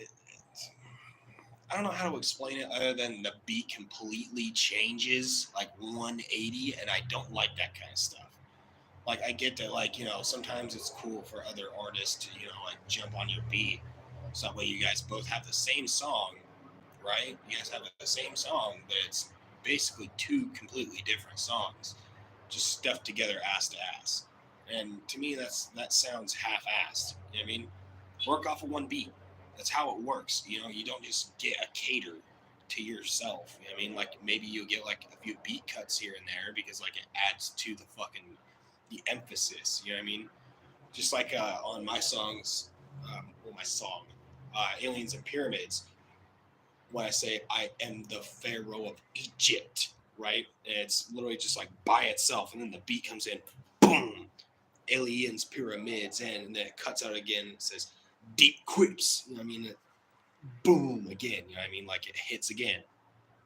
I don't know how to explain it other than the beat completely changes like 180, and I don't like that kind of stuff. Like I get that, like sometimes it's cool for other artists to like jump on your beat, so that way you guys both have the same song, right? You guys have the same song, but it's basically two completely different songs, just stuffed together ass to ass. And to me, that sounds half-assed. You know what I mean? Work off of one beat. That's how it works. You don't just get a cater to yourself. You know what I mean? Like maybe you'll get like a few beat cuts here and there because like it adds to the emphasis. You know what I mean? Just like on my songs, my song, Aliens and Pyramids, when I say I am the Pharaoh of Egypt, right? And it's literally just like by itself, and then the beat comes in, boom, aliens, pyramids, and then it cuts out again. And says deep quips. You know what I mean? Boom again. You know what I mean? Like it hits again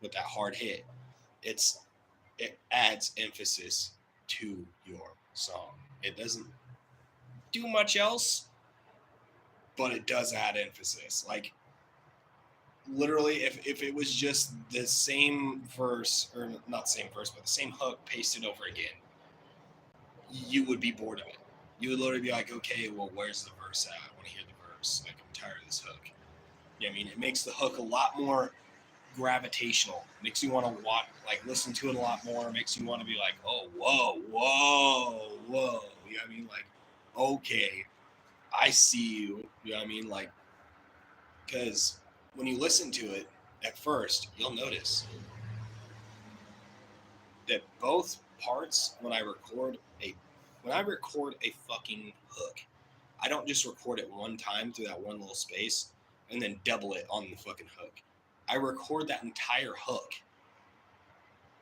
with that hard hit. It adds emphasis to your song. It doesn't do much else, but it does add emphasis. Like literally if it was just the same verse, or not same verse, but the same hook pasted over again, you would be bored of it. You would literally be like, okay, well, where's the verse at? I want to hear the verse. Like, I'm tired of this hook. You know what I mean? It makes the hook a lot more gravitational. Makes you want to listen to it a lot more. Makes you want to be like, oh, whoa, whoa, whoa. You know what I mean? Like, okay, I see you. You know what I mean? Like, because when you listen to it at first, you'll notice that both parts, when I record a fucking hook, I don't just record it one time through that one little space. and then double it on the fucking hook. I record that entire hook,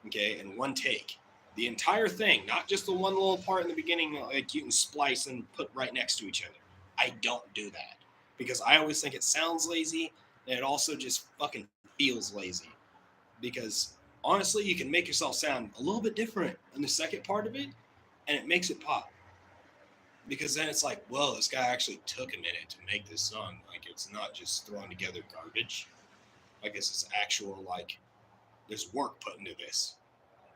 okay, in one take. The entire thing, not just the one little part in the beginning, like you can splice and put right next to each other. I don't do that because I always think it sounds lazy, and it also just fucking feels lazy. Because honestly, you can make yourself sound a little bit different in the second part of it, and it makes it pop. Because then it's like, well, this guy actually took a minute to make this song. Like, it's not just throwing together garbage. Like, this is actual, like, there's work put into this.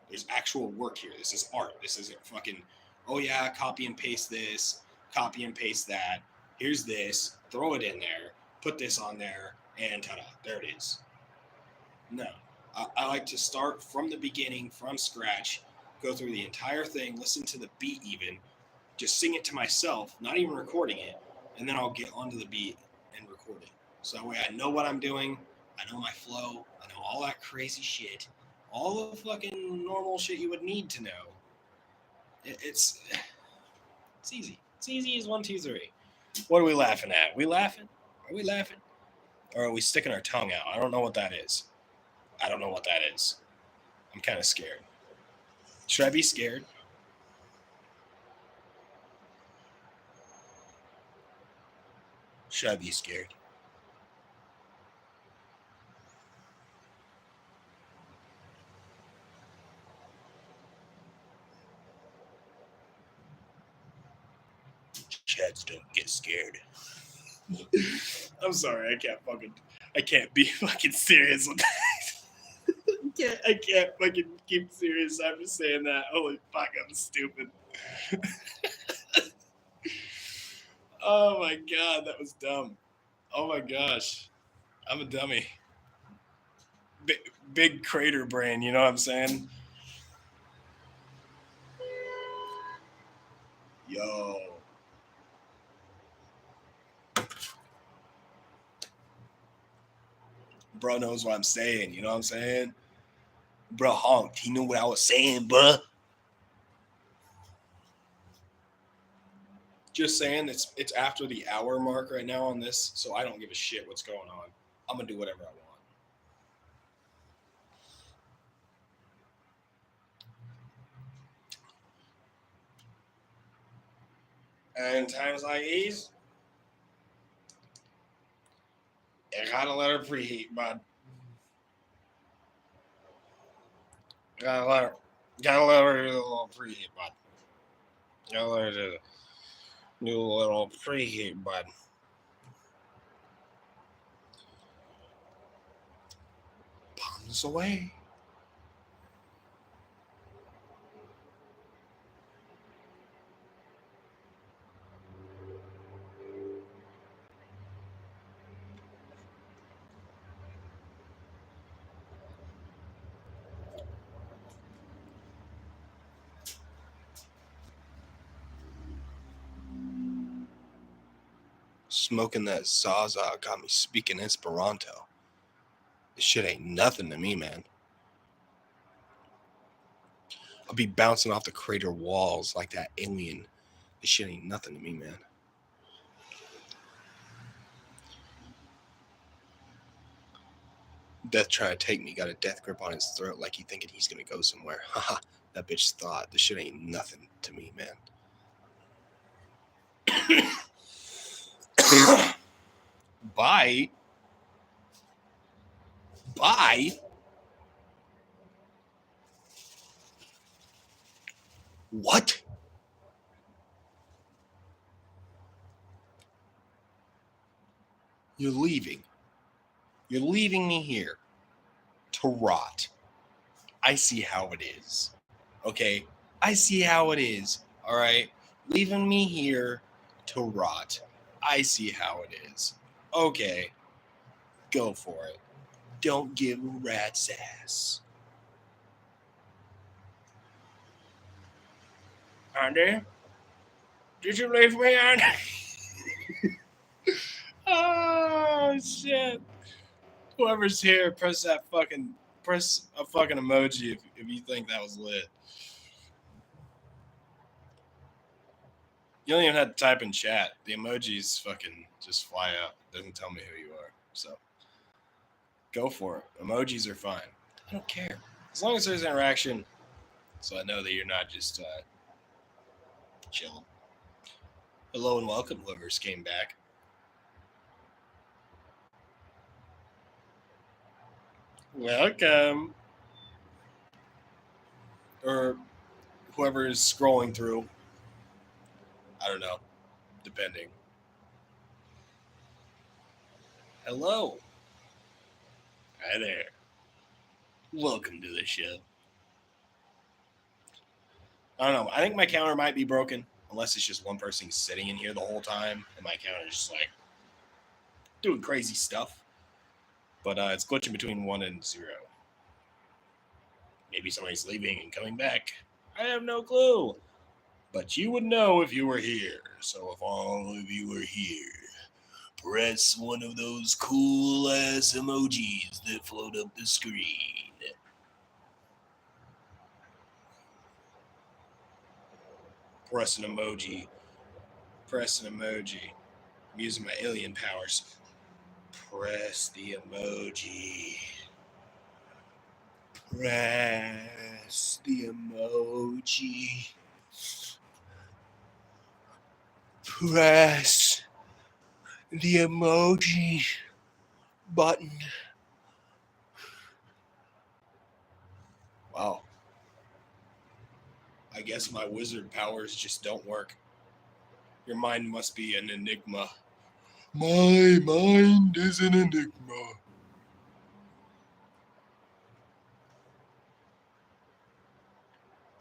There's actual work here. This is art. This isn't fucking, oh yeah, copy and paste this, copy and paste that. Here's this, throw it in there, put this on there, and ta-da, there it is. No. I like to start from the beginning, from scratch, go through the entire thing, listen to the beat even, just sing it to myself, not even recording it, and then I'll get onto the beat and record it. So that way I know what I'm doing, I know my flow, I know all that crazy shit, all the fucking normal shit you would need to know. It's easy. It's easy as 1, 2, 3. What are we laughing at? We laughing? Are we laughing? Or are we sticking our tongue out? I don't know what that is. I don't know what that is. I'm kind of scared. Should I be scared? Should I be scared? Chads don't get scared. I'm sorry, I can't be fucking serious with that. I can't fucking keep serious after saying that. Holy fuck, I'm stupid. Oh my god, that was dumb. Oh my gosh, I'm a dummy. Big crater brain, you know what I'm saying? Yo. Bro knows what I'm saying, you know what I'm saying? Bro honked. He knew what I was saying, bruh. Just saying, it's after the hour mark right now on this, so I don't give a shit what's going on. I'm gonna do whatever I want. And times like these, you gotta let her preheat, bud. Gotta let her do a little preheat, bud. Gotta let her do a little preheat, bud. Palms away. Smoking that Zaza got me speaking Esperanto. This shit ain't nothing to me, man. I'll be bouncing off the crater walls like that alien. This shit ain't nothing to me, man. Death trying to take me, got a death grip on his throat like he thinking he's gonna go somewhere. Haha, that bitch thought. This shit ain't nothing to me, man. Bye. Bye. What? You're leaving. You're leaving me here to rot. I see how it is. Okay? I see how it is. All right? Leaving me here to rot. I see how it is. Okay. Go for it. Don't give a rat's ass. Andy? Did you leave me, Andy? Oh, shit. Whoever's here, press a fucking emoji if you think that was lit. You don't even have to type in chat. The emojis fucking just fly up. It doesn't tell me who you are. So go for it. Emojis are fine. I don't care. As long as there's interaction, so I know that you're not just chilling. Hello and welcome, whoever's came back. Welcome. Or whoever is scrolling through. I don't know. Depending. Hello. Hi there. Welcome to the show. I don't know. I think my counter might be broken. Unless it's just one person sitting in here the whole time. And my counter is just like doing crazy stuff. But it's glitching between 1 and 0. Maybe somebody's leaving and coming back. I have no clue. But you would know if you were here. So if all of you were here, press one of those cool ass emojis that float up the screen. Press an emoji. Press an emoji. I'm using my alien powers. Press the emoji. Press the emoji. Press the emoji button. Wow. I guess my wizard powers just don't work. Your mind must be an enigma. My mind is an enigma.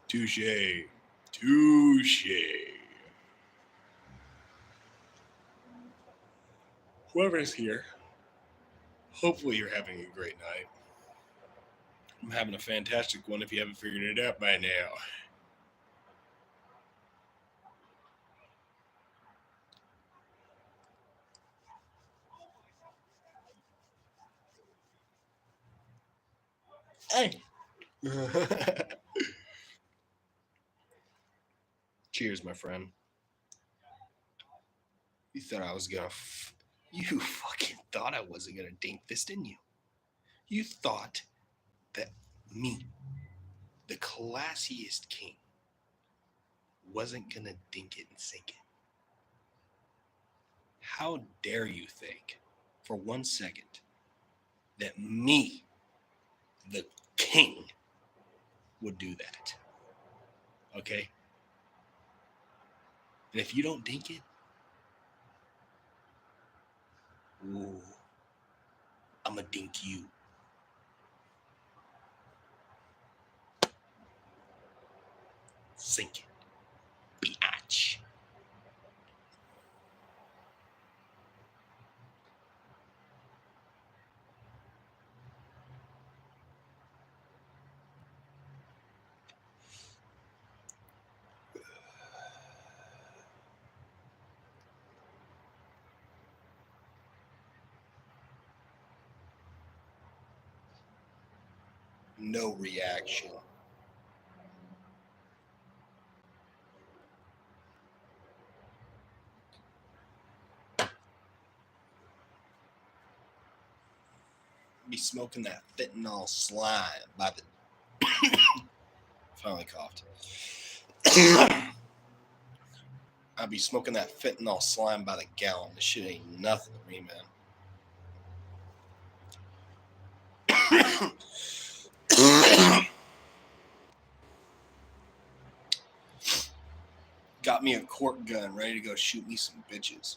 Touche. Touche. Whoever's here, hopefully you're having a great night. I'm having a fantastic one if you haven't figured it out by now. Hey. Cheers, my friend. You thought I was gonna. You fucking thought I wasn't gonna dink this, didn't you? You thought that me, the classiest king, wasn't gonna dink it and sink it. How dare you think, for 1 second, that me, the king, would do that? Okay? And if you don't dink it, ooh, I'ma dink you. Sink it. Biatch. No reaction. Be smoking that fentanyl slime by the. Finally coughed. I'll be smoking that fentanyl slime by the gallon. This shit ain't nothing to me, man. Got me a cork gun ready to go shoot me some bitches.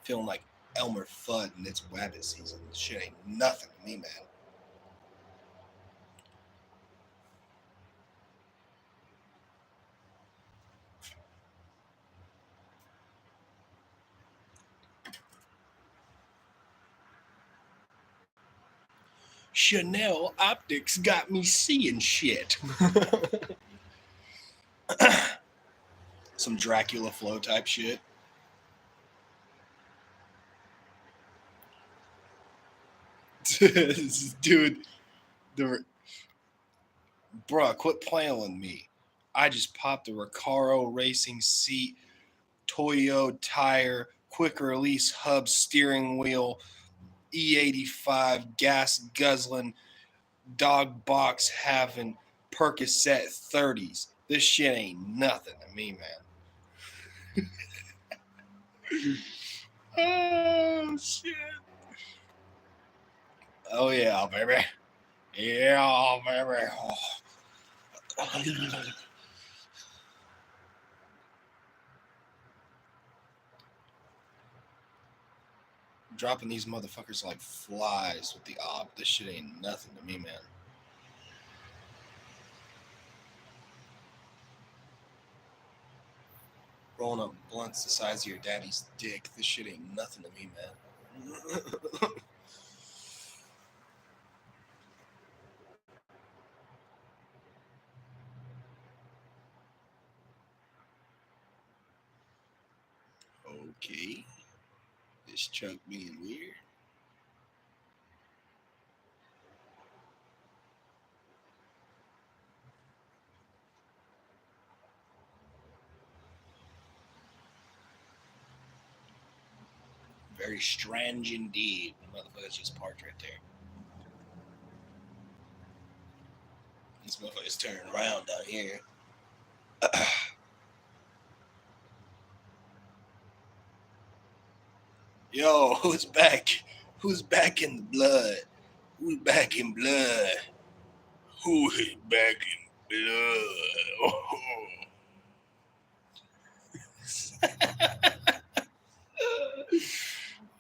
Feeling like Elmer Fudd and it's Wabbit season. This shit ain't nothing to me, man. Chanel optics got me seeing shit. Some Dracula flow type shit. Dude, bruh, quit playing with me. I just popped the Recaro racing seat, Toyo tire, quick release hub steering wheel, E85 gas guzzling dog box having Percocet 30s. This shit ain't nothing to me, man. Oh shit. Oh yeah, baby. Yeah, baby. Oh. Dropping these motherfuckers like flies with the op. This shit ain't nothing to me, man. Rolling up blunts the size of your daddy's dick. This shit ain't nothing to me, man. Okay. This truck being weird. Very strange indeed. The motherfucker's just parked right there. This motherfucker's turning around down here. Yo, who's back? Who's back in the blood? Who's back in blood? Who is back in blood?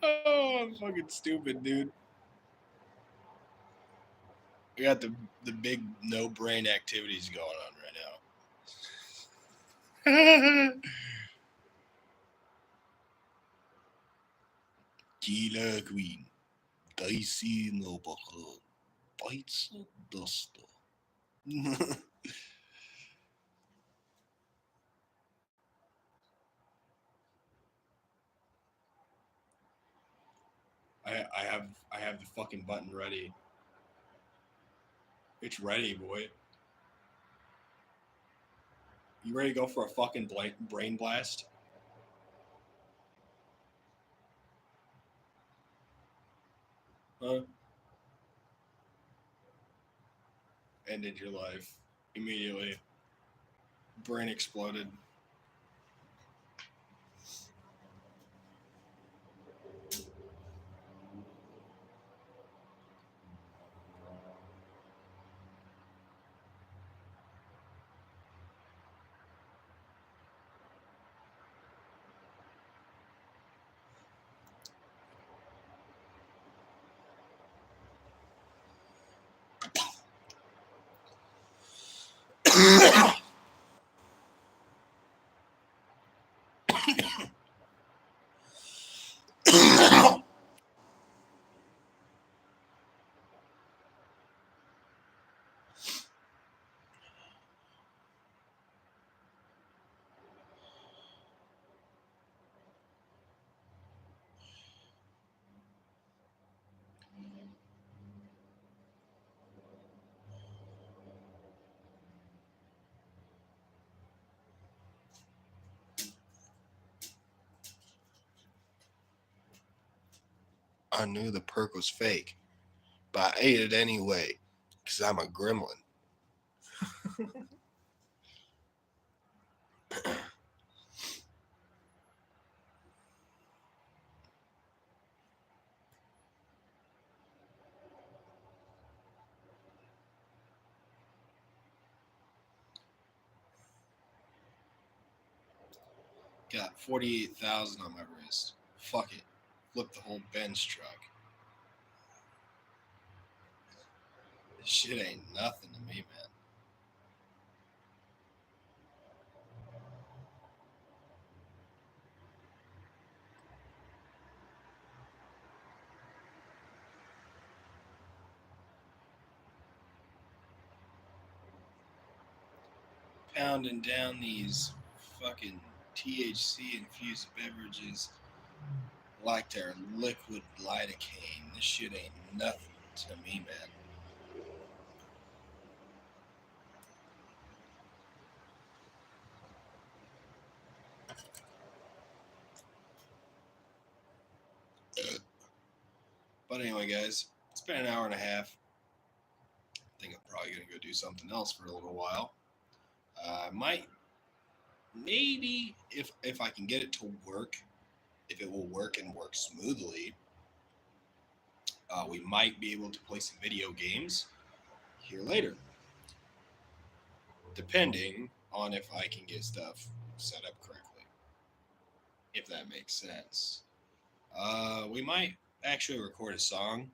Oh, I'm fucking stupid, dude. We got the big no brain activities going on right now. Killer Queen. Dicey no buckle. Bites duster. I have the fucking button ready. It's ready, boy. You ready to go for a fucking brain blast? Huh? Ended your life immediately. Brain exploded. I knew the perk was fake, but I ate it anyway because I'm a gremlin. Got 48,000 on my wrist. Fuck it. Flip the whole Benz truck. This shit ain't nothing to me, man. Pounding down these fucking THC infused beverages like they're liquid lidocaine. This shit ain't nothing to me, man. But But anyway, guys, it's been an hour and a half. I think I'm probably gonna go do something else for a little while. Might maybe if I can get it to work, if it will work and work smoothly, we might be able to play some video games here later, depending on if I can get stuff set up correctly. If that makes sense. We might actually record a song.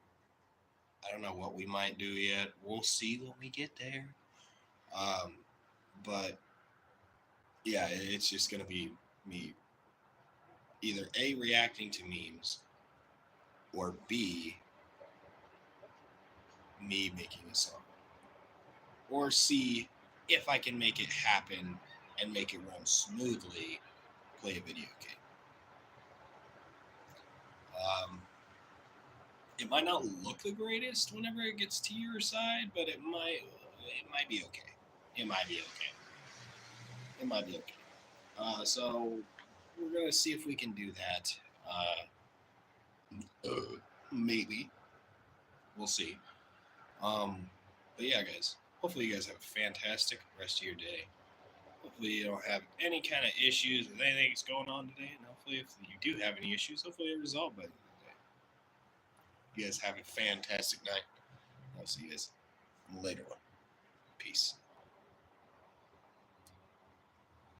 I don't know what we might do yet. We'll see when we get there. Um, but yeah, it's just gonna be me either A, reacting to memes, or B, me making a song, or C, if I can make it happen and make it run smoothly, play a video game. It might not look the greatest whenever it gets to your side, but it might be okay. It might be okay. It might be okay. So we're gonna see if we can do that. Maybe we'll see. But yeah, guys. Hopefully you guys have a fantastic rest of your day. Hopefully you don't have any kind of issues with anything that's going on today, and hopefully if you do have any issues, hopefully they're resolved by the end of the day. You guys have a fantastic night. I'll see you guys later on. Peace.